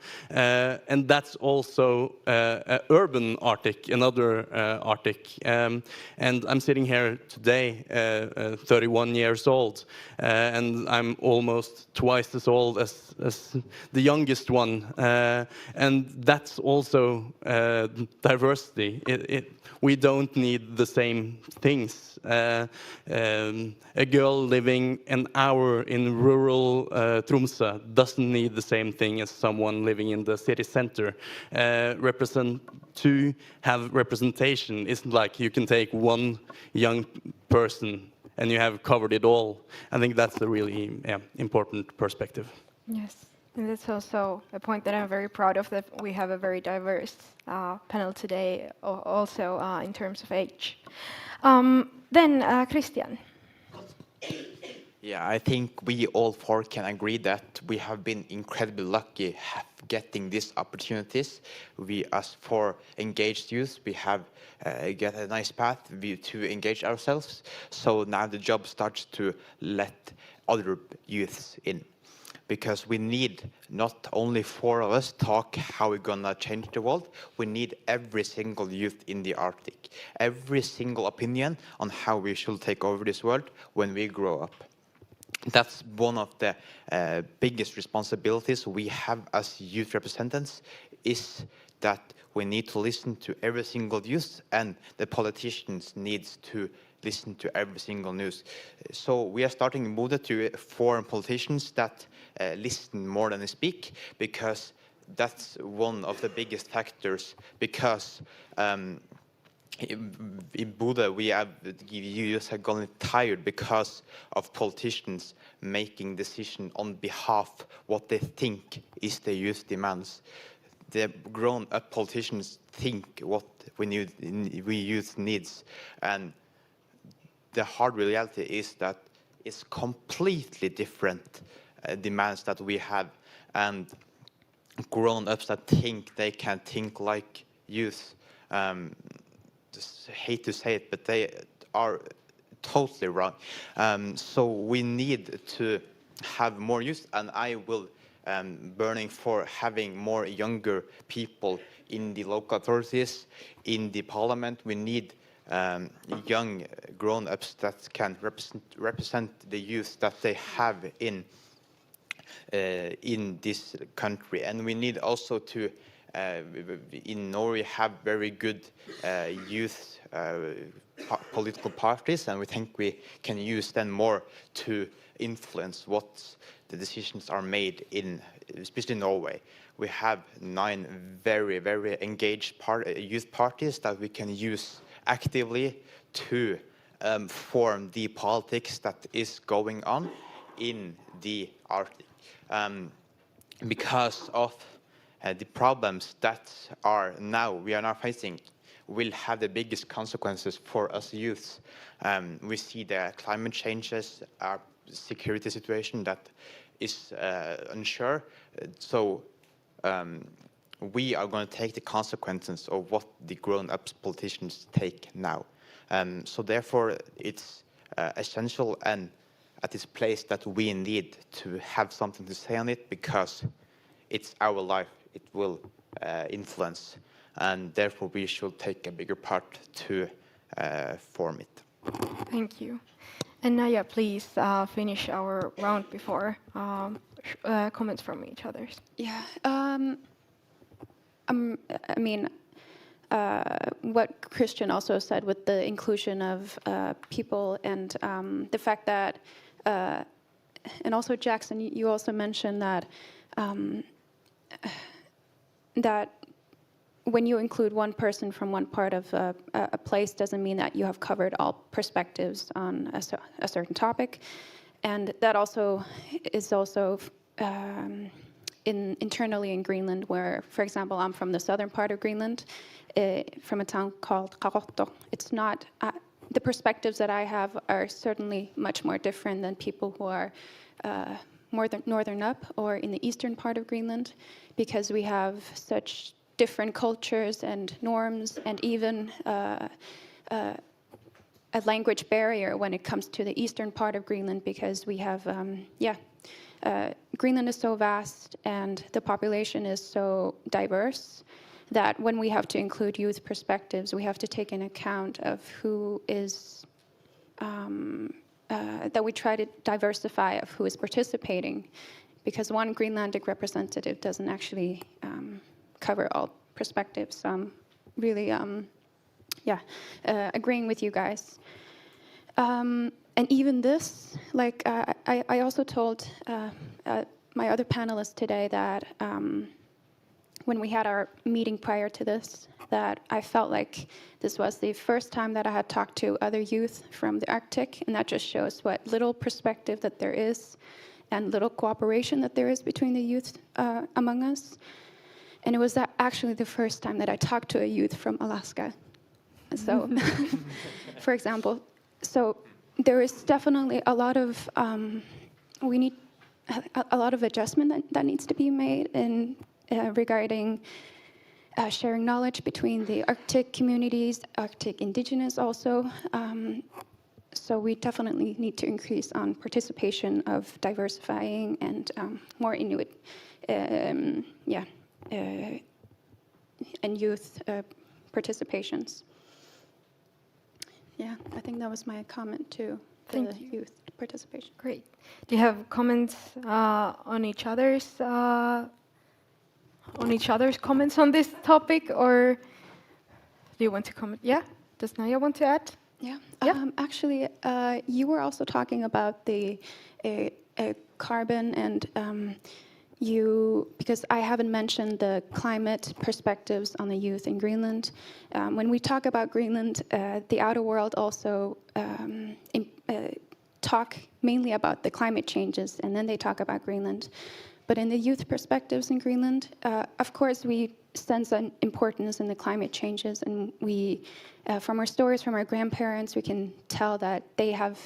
And that's also urban Arctic, another Arctic. And I'm sitting here today, 31 years old, and I'm almost twice as old as the youngest one. And that's also diversity. We don't need the same things. A girl living an hour in rural Tromsø doesn't need the same thing as someone living in the city center. To have representation isn't like you can take one young person and you have covered it all. I think that's a really important perspective. Yes, and that's also a point that I'm very proud of, that we have a very diverse panel today, also in terms of age. Then Kristian. Yeah, I think we all four can agree that we have been incredibly lucky getting these opportunities. We, as four engaged youth, we have get a nice path to engage ourselves. So now the job starts to let other youths in. Because we need not only four of us talk how we're gonna change the world, we need every single youth in the Arctic, every single opinion on how we should take over this world when we grow up. That's one of the biggest responsibilities we have as youth representatives, is that we need to listen to every single youth, and the politicians needs to listen to every single news. So we are starting in Bodø to form politicians that listen more than they speak, because that's one of the biggest factors. Because in Bodø, youth have gone tired because of politicians making decisions on behalf what they think is the youth demands. The grown-up politicians think what we youth needs, and the hard reality is that it's completely different demands that we have, and grown-ups that think they can think like youth. Just hate to say it, but they are totally wrong. So we need to have more youth, and I will burning for having more younger people in the local authorities, in the parliament. We need young grown-ups that can represent the youth that they have in this country, and we need also to in Norway have very good youth political parties, and we think we can use them more to influence what the decisions are made in, especially Norway. We have 9 very, very engaged youth parties that we can use actively to form the politics that is going on in the Arctic. Because of the problems that we are now facing will have the biggest consequences for us youths. We see the climate changes, our security situation that is unsure. So we are going to take the consequences of what the grown-up politicians take now. So therefore, it's essential and at this place that we need to have something to say on it, because it's our life it will influence, and therefore we should take a bigger part to form it. Thank you. And Naja, please finish our round before comments from each others. Yeah. I mean, what Kristian also said with the inclusion of people and the fact that, and also Jackson, you also mentioned that that when you include one person from one part of a place doesn't mean that you have covered all perspectives on a certain topic. And that also is also internally in Greenland, where, for example, I'm from the southern part of Greenland, from a town called Karotto. It's not, the perspectives that I have are certainly much more different than people who are more northern up or in the eastern part of Greenland, because we have such different cultures and norms, and even a language barrier when it comes to the eastern part of Greenland, because we have, Greenland is so vast and the population is so diverse that when we have to include youth perspectives, we have to take into account of who is, that we try to diversify of who is participating, because one Greenlandic representative doesn't actually cover all perspectives. So I'm really, agreeing with you guys. And even this, like I also told my other panelists today that when we had our meeting prior to this, that I felt like this was the first time that I had talked to other youth from the Arctic, and that just shows what little perspective that there is and little cooperation that there is between the youth among us. And it was actually the first time that I talked to a youth from Alaska. So, for example, so there is definitely a lot of, we need a lot of adjustment that needs to be made in regarding sharing knowledge between the Arctic communities, Arctic indigenous also. So we definitely need to increase on participation of diversifying and more Inuit, and youth participations. Yeah, I think that was my comment to the youth participation. Great. Do you have comments on each other's comments on this topic, or do you want to comment? Yeah, does Naja want to add? Yeah. Yeah. Actually, you were also talking about the carbon and because I haven't mentioned the climate perspectives on the youth in Greenland. When we talk about Greenland, the outer world also talk mainly about the climate changes, and then they talk about Greenland. But in the youth perspectives in Greenland, of course, we sense an importance in the climate changes, and we, from our stories from our grandparents, we can tell that they have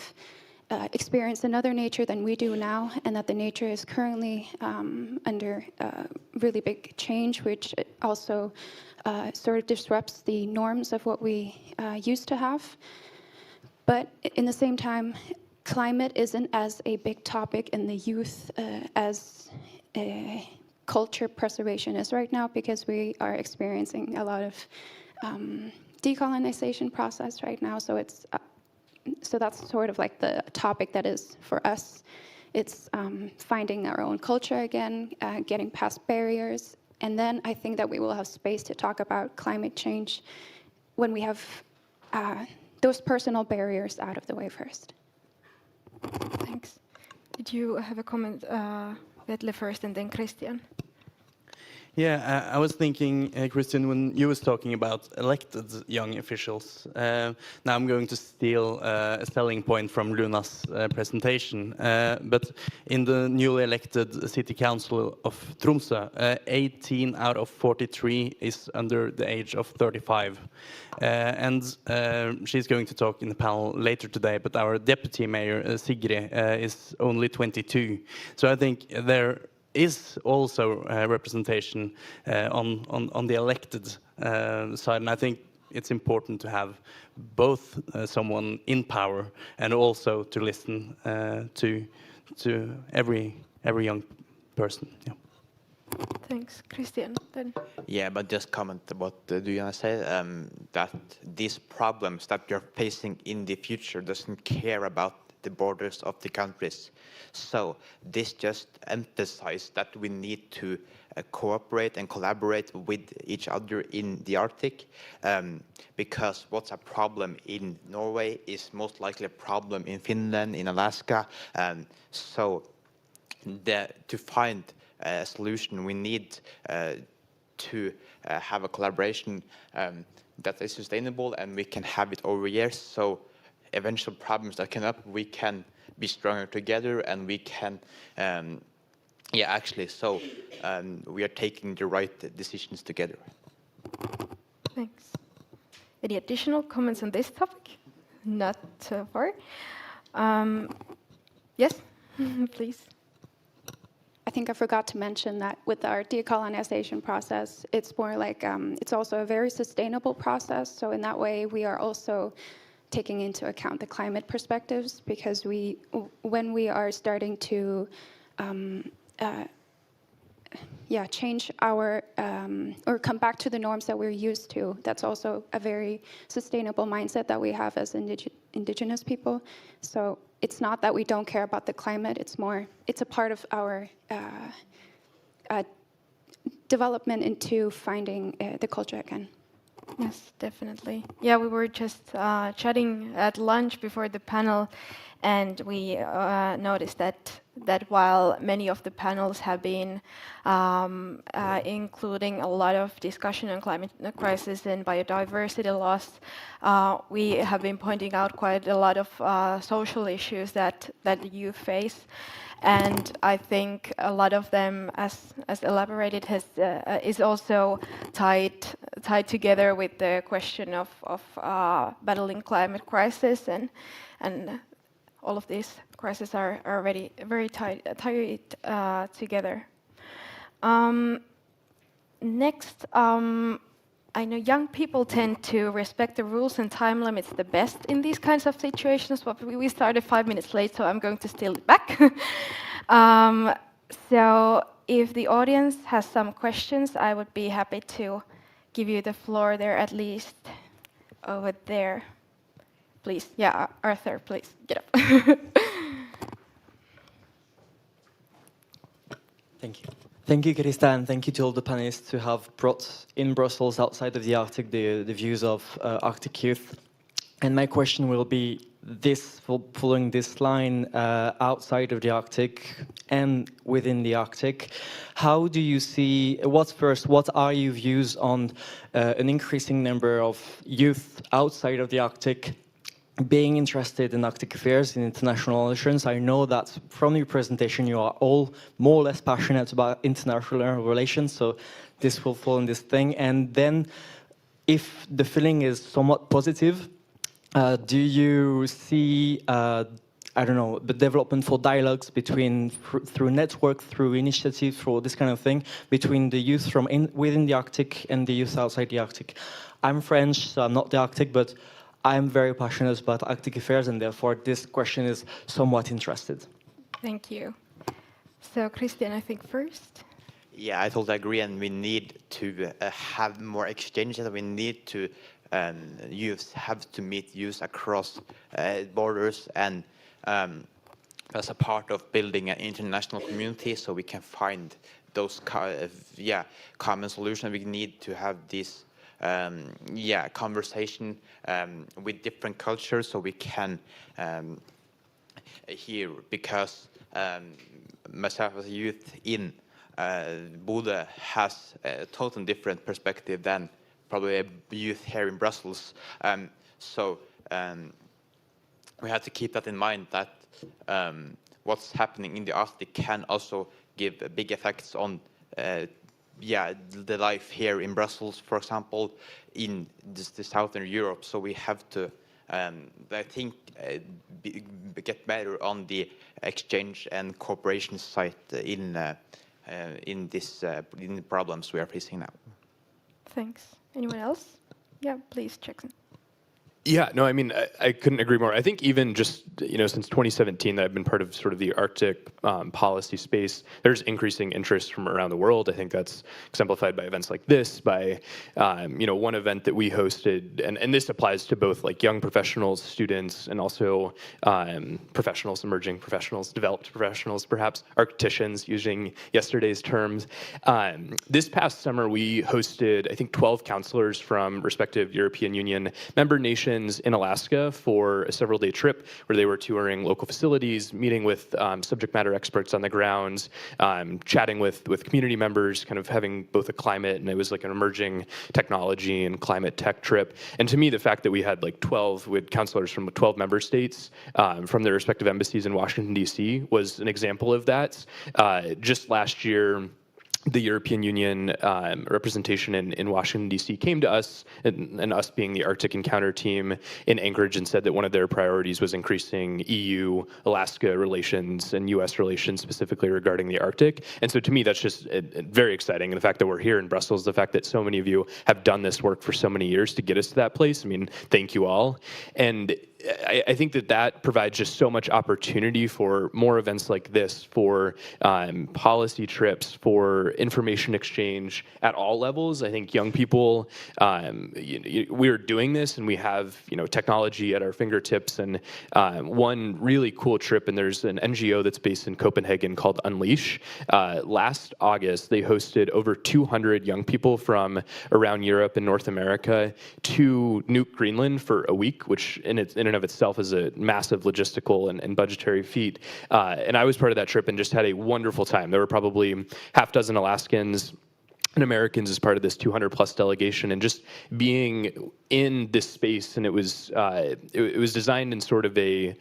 experienced another nature than we do now, and that the nature is currently under really big change, which also sort of disrupts the norms of what we used to have. But in the same time, climate isn't as a big topic in the youth as culture preservation is right now, because we are experiencing a lot of decolonization process right now. So it's so that's sort of like the topic that is for us. It's finding our own culture again, getting past barriers, And then I think that we will have space to talk about climate change when we have those personal barriers out of the way first. Thanks. Did you have a comment, Vetle first and then Kristian? Yeah, I was thinking, Kristian, when you was talking about elected young officials, now I'm going to steal a selling point from Luna's presentation, but in the newly elected city council of Tromsø, 18 out of 43 is under the age of 35. And she's going to talk in the panel later today, but our deputy mayor, Sigrid, is only 22. So I think there is also representation on the elected side, and I think it's important to have both someone in power and also to listen to every young person. Yeah. Thanks, Kristian. Then. Yeah, but just comment what do you want to say? That these problems that you're facing in the future doesn't care about the borders of the countries. So this just emphasizes that we need to cooperate and collaborate with each other in the Arctic, because what's a problem in Norway is most likely a problem in Finland, in Alaska. So to find a solution, we need to have a collaboration that is sustainable, and we can have it over years. So eventual problems that come up, we can be stronger together, and we can, we are taking the right decisions together. Thanks. Any additional comments on this topic? Not so far. Yes, please. I think I forgot to mention that with our decolonization process, it's more like it's also a very sustainable process. So in that way, we are also taking into account the climate perspectives, because when we are starting to change our or come back to the norms that we're used to, that's also a very sustainable mindset that we have as indigenous people. So it's not that we don't care about the climate, it's a part of our development into finding the culture again. Yes, definitely. Yeah, we were just chatting at lunch before the panel, and we noticed that while many of the panels have been including a lot of discussion on climate crisis and biodiversity loss, we have been pointing out quite a lot of social issues that the youth face. And I think a lot of them, as elaborated, is also tied together with the question of battling climate crisis, and all of these crises are already very tied together. Next, I know young people tend to respect the rules and time limits the best in these kinds of situations, but we started 5 minutes late, so I'm going to steal it back. So if the audience has some questions, I would be happy to give you the floor there, at least over there. Please, yeah, Arthur, please, get up. Thank you. Thank you, Krista, and thank you to all the panelists who have brought in Brussels, outside of the Arctic, the views of Arctic youth. And my question will be this, following this line, outside of the Arctic and within the Arctic, how do you see, what are your views on an increasing number of youth outside of the Arctic being interested in Arctic affairs, in international relations? I know that from your presentation you are all more or less passionate about international relations, so this will fall in this thing. And then, if the feeling is somewhat positive, do you see, I don't know, the development for dialogues between, through network, through initiative, through this kind of thing, between the youth from within the Arctic and the youth outside the Arctic? I'm French, so I'm not the Arctic, but I'm very passionate about Arctic affairs, and therefore this question is somewhat interested. Thank you. So, Kristian, I think first. Yeah, I totally agree, and we need to have more exchanges. We need to youth have to meet youth across borders, and as a part of building an international community, so we can find those common solutions. We need to have this conversation with different cultures, so we can hear, because myself as a youth in Bodø has a totally different perspective than probably a youth here in Brussels. So we have to keep that in mind, that what's happening in the Arctic can also give big effects on the life here in Brussels, for example, in the Southern Europe. So we have to, I think, get better on the exchange and cooperation side in the problems we are facing now. Thanks. Anyone else? Yeah, please, Jackson. Yeah, no, I mean, I couldn't agree more. I think even just, since 2017 that I've been part of sort of the Arctic policy space, there's increasing interest from around the world. I think that's exemplified by events like this, by, one event that we hosted, and this applies to both like young professionals, students, and also professionals, emerging professionals, developed professionals, perhaps, arcticians, using yesterday's terms. This past summer, we hosted, I think, 12 counselors from respective European Union member nations in Alaska for a several-day trip where they were touring local facilities, meeting with subject matter experts on the grounds, chatting with community members, kind of having both a climate, and it was like an emerging technology and climate tech trip. And to me, the fact that we had like 12 with counselors from 12 member states from their respective embassies in Washington, D.C. was an example of that. Just last year, the European Union representation in Washington, D.C. came to us, and us being the Arctic Encounter team in Anchorage, and said that one of their priorities was increasing EU-Alaska relations and U.S. relations specifically regarding the Arctic. And so to me, that's just very exciting. And the fact that we're here in Brussels, the fact that so many of you have done this work for so many years to get us to that place, I mean, thank you all. And I think that provides just so much opportunity for more events like this, for policy trips, for information exchange at all levels. I think young people, we're doing this, and we have technology at our fingertips. And one really cool trip, and there's an NGO that's based in Copenhagen called Unleash. Last August, they hosted over 200 young people from around Europe and North America to Nuuk, Greenland for a week, which in and of itself is a massive logistical and budgetary feat. And I was part of that trip and just had a wonderful time. There were probably half dozen Alaskans and Americans as part of this 200-plus delegation, and just being in this space. And it was designed in sort of a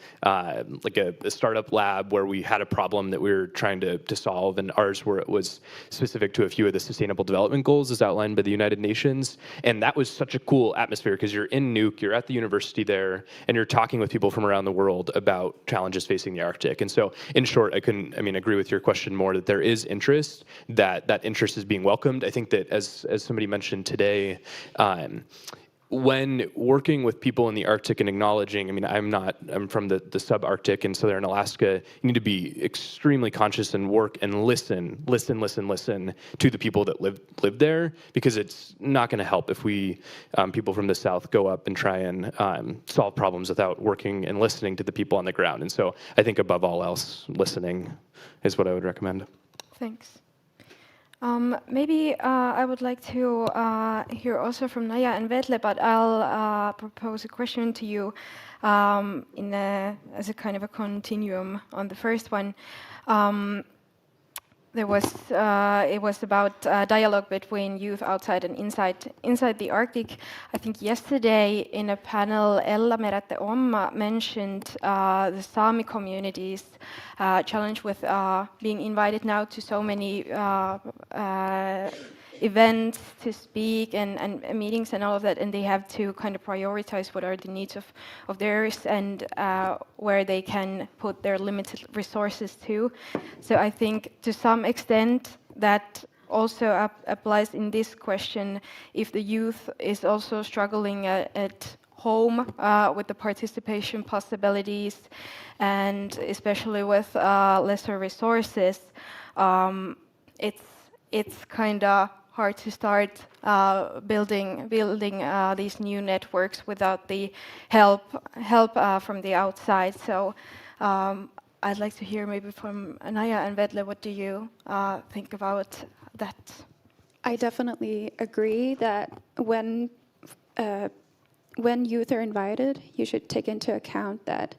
startup lab where we had a problem that we were trying to solve, and ours was specific to a few of the Sustainable Development Goals as outlined by the United Nations. And that was such a cool atmosphere, because you're in Nuuk, you're at the university there, and you're talking with people from around the world about challenges facing the Arctic. And so, in short, I agree with your question more, that there is interest, that interest is being welcomed. I think that, as somebody mentioned today, when working with people in the Arctic and acknowledging, I'm from the subarctic in southern Alaska, you need to be extremely conscious and work and listen to the people that live there, because it's not going to help if we, people from the south, go up and try and solve problems without working and listening to the people on the ground. And so I think above all else, listening is what I would recommend. Thanks. Maybe I would like to hear also from Naja and Vetle, but I'll propose a question to you as a kind of a continuum on the first one. It was about dialogue between youth outside and inside the Arctic. I think yesterday in a panel, Ella Merete Om mentioned the Sami community's challenge with being invited now to so many events to speak and meetings and all of that, and they have to kind of prioritize what are the needs of theirs and where they can put their limited resources to. So I think to some extent that also applies in this question, if the youth is also struggling at home with the participation possibilities, and especially with lesser resources, it's kind of hard to start building these new networks without the help from the outside. So I'd like to hear maybe from Naja and Vetle, what do you think about that? I definitely agree that when youth are invited, you should take into account that,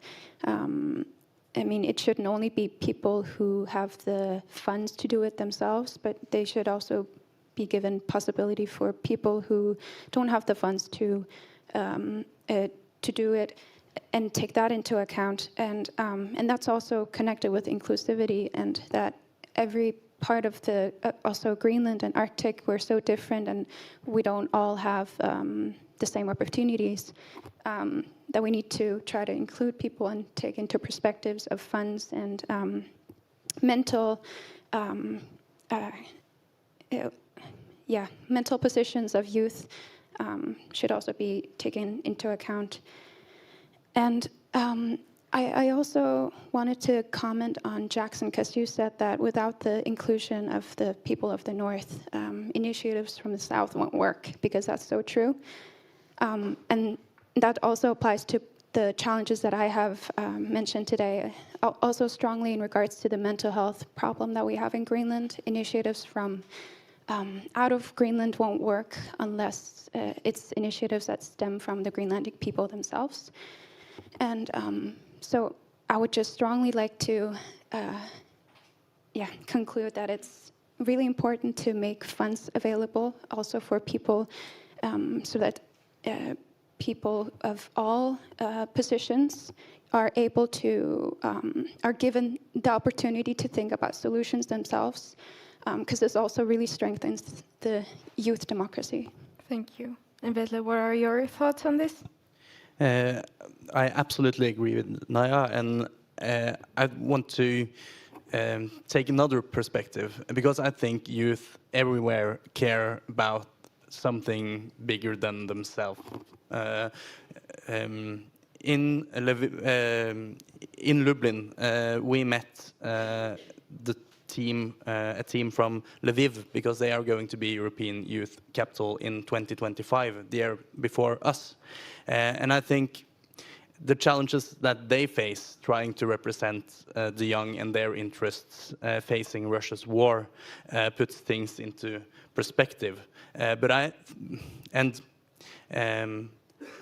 it shouldn't only be people who have the funds to do it themselves, but they should also be given possibility for people who don't have the funds to do it, and take that into account. And that's also connected with inclusivity, and that every part of the, also Greenland and Arctic, we're so different, and we don't all have the same opportunities, that we need to try to include people and take into perspectives of funds and mental positions of youth should also be taken into account. And I also wanted to comment on Jackson, because you said that without the inclusion of the people of the North, initiatives from the South won't work, because that's so true. And that also applies to the challenges that I have mentioned today, also strongly in regards to the mental health problem that we have in Greenland. Initiatives from out of Greenland won't work unless it's initiatives that stem from the Greenlandic people themselves. And so I would just strongly like to conclude that it's really important to make funds available also for people, so that people of all positions are able to, are given the opportunity to think about solutions themselves, because this also really strengthens the youth democracy. Thank you. And Vetle, what are your thoughts on this? I absolutely agree with Naja, and I want to take another perspective, because I think youth everywhere care about something bigger than themselves. In Lublin, we met a team from Lviv, because they are going to be European Youth Capital in 2025, the year before us. And I think the challenges that they face trying to represent the young and their interests facing Russia's war puts things into perspective. But I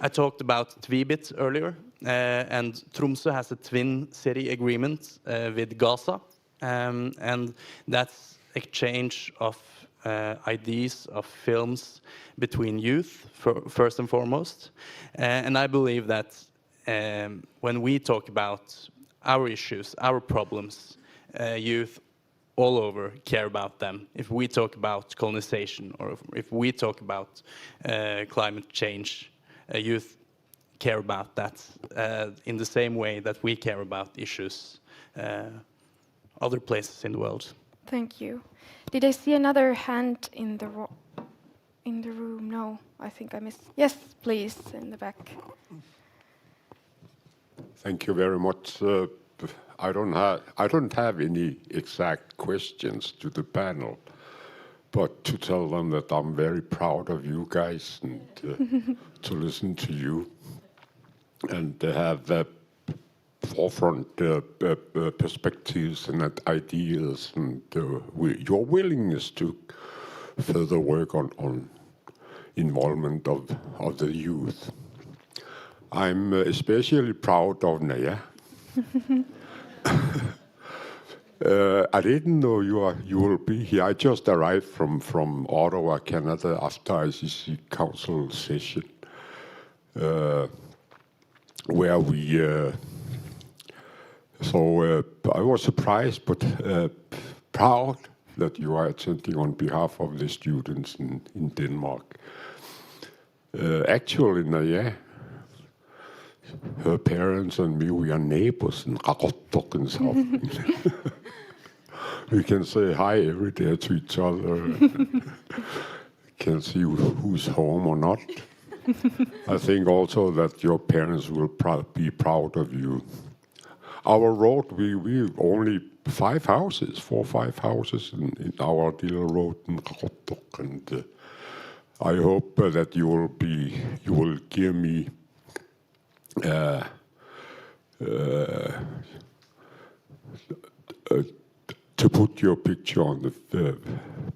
talked about Tvibit earlier, and Tromsø has a twin city agreement with Gaza, and that's exchange of ideas, of films between youth, first and foremost. And I believe that when we talk about our issues, our problems, youth all over care about them. If we talk about colonization, or if we talk about climate change, youth care about that in the same way that we care about issues other places in the world. Thank you. Did I see another hand in the room? No, I think I missed. Yes, please, in the back. Thank you very much. I don't have any exact questions to the panel, but to tell them that I'm very proud of you guys, and to listen to you, and to have the forefront perspectives and ideas, and your willingness to further work on involvement of the youth. I'm especially proud of Naja. I didn't know you will be here. I just arrived from Ottawa, Canada, after ICC Council session, where we. So I was surprised, but proud that you are attending on behalf of the students in Denmark. Actually, Naja, her parents and me, we are neighbors in Rakotok and South. We can say hi every day to each other. Can see who's home or not. I think also that your parents will be proud of you. Our road, we only 4 or 5 houses in our little road in Rakotok, and I hope that you will give me to put your picture on the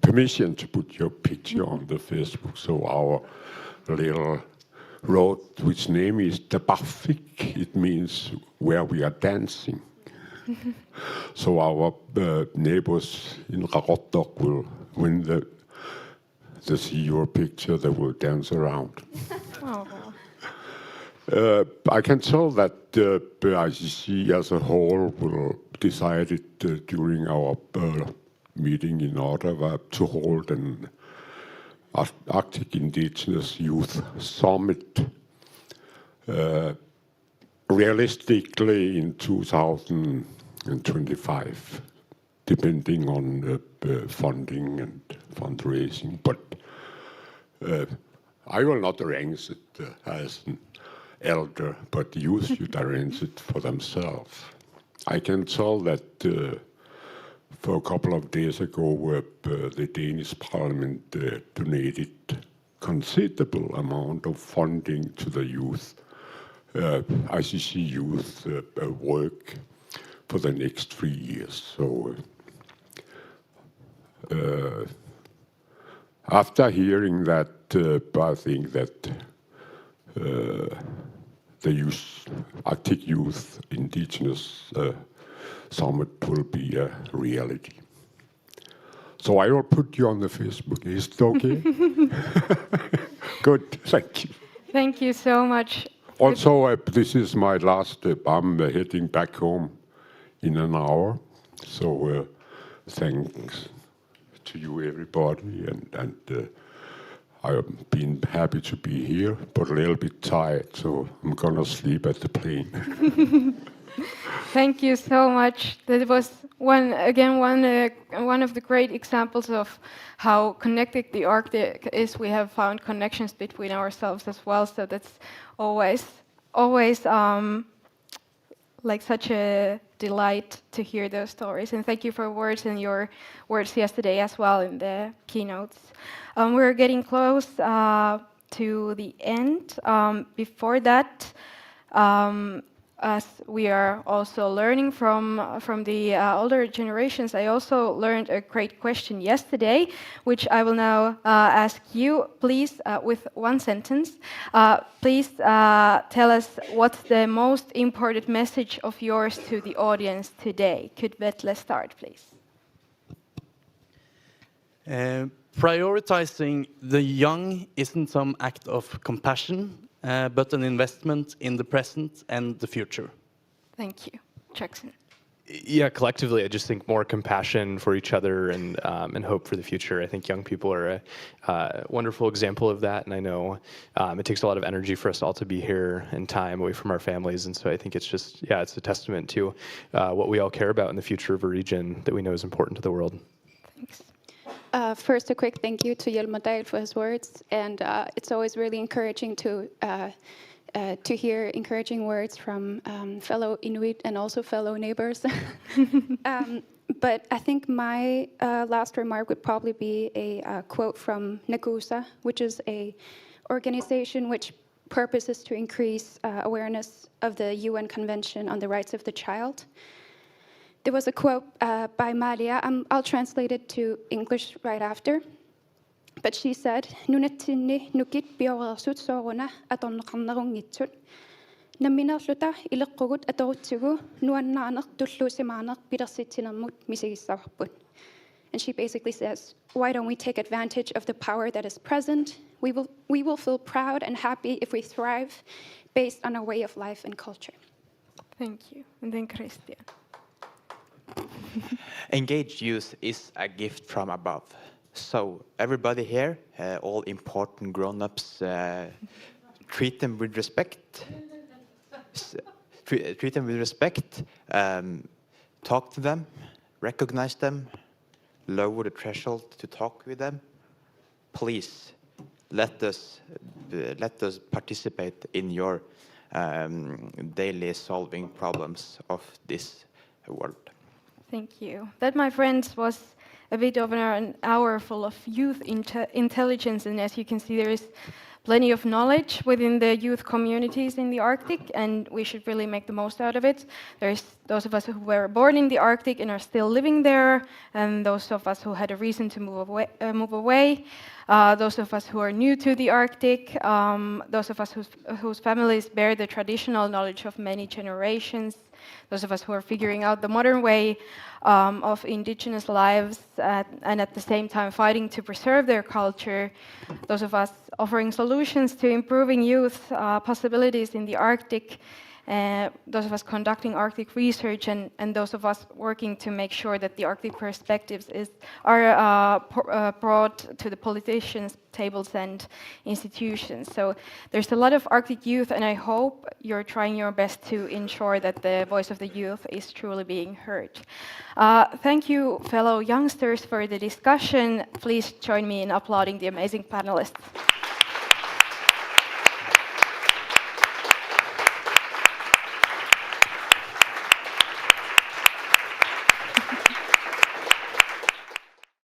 permission to put your picture on the Facebook. So our little road, which name is Tabafik, it means where we are dancing. So our neighbors in Rarotok will, when they see your picture, they will dance around. Oh. I can tell that the ICC as a whole will decide it during our meeting in Ottawa to hold an Arctic Indigenous Youth Summit. Realistically in 2025, depending on funding and fundraising. But I will not arrange it as an elder, but youth should arrange it for themselves. I can tell that for a couple of days ago, the Danish Parliament donated considerable amount of funding to the youth, ICC youth work for the next 3 years. So after hearing that, I think that the Arctic Youth Indigenous Summit will be a reality. So I will put you on the Facebook. Is it okay? Good, thank you. Thank you so much. Also, this is my last step. I'm heading back home in an hour. So thanks to you, everybody. And I've been happy to be here, but a little bit tired. So I'm going to sleep at the plane. Thank you so much. That was one of the great examples of how connected the Arctic is. We have found connections between ourselves as well. So that's always like such a delight to hear those stories. And thank you for your words yesterday as well in the keynotes. We're getting close to the end. Before that, as we are also learning from the older generations, I also learned a great question yesterday, which I will now ask you. Please, with one sentence, please tell us what's the most important message of yours to the audience today. Could Vetle start, please? Prioritizing the young isn't some act of compassion, but an investment in the present and the future. Thank you. Jackson. Yeah, collectively, I just think more compassion for each other and hope for the future. I think young people are a wonderful example of that, and I know it takes a lot of energy for us all to be here and time away from our families, and so I think it's just, it's a testament to what we all care about in the future of a region that we know is important to the world. Thanks. First, a quick thank you to Hjelmar for his words, and it's always really encouraging to hear encouraging words from fellow Inuit and also fellow neighbors. But I think my last remark would probably be a quote from Nagusa, which is a organization which purposes to increase awareness of the UN Convention on the Rights of the Child. There was a quote by Maria. I'll translate it to English right after. But she said, "Nunatini nukit biorasut sorona atonqarnerungitsut. Naminarluta ileqqugut atorutsugu nuannaaneq tulluusimaaneq pilersitinermut misigissarput." And she basically says, why don't we take advantage of the power that is present? We will feel proud and happy if we thrive based on our way of life and culture. Thank you. And then Kristian. Engaged youth is a gift from above. So everybody here, all important grown-ups, treat them with respect. Treat them with respect. Talk to them, recognize them, lower the threshold to talk with them. Please let us participate in your daily solving problems of this world. Thank you. That, my friends, was a bit of an hour full of youth intelligence, and as you can see, there is plenty of knowledge within the youth communities in the Arctic, and we should really make the most out of it. There's those of us who were born in the Arctic and are still living there, and those of us who had a reason to move away. Those of us who are new to the Arctic, those of us whose families bear the traditional knowledge of many generations, those of us who are figuring out the modern way of indigenous lives and at the same time fighting to preserve their culture, those of us offering solutions to improving youth possibilities in the Arctic, those of us conducting Arctic research, and those of us working to make sure that the Arctic perspectives are brought to the politicians' tables and institutions. So there's a lot of Arctic youth, and I hope you're trying your best to ensure that the voice of the youth is truly being heard. Thank you, fellow youngsters, for the discussion. Please join me in applauding the amazing panelists.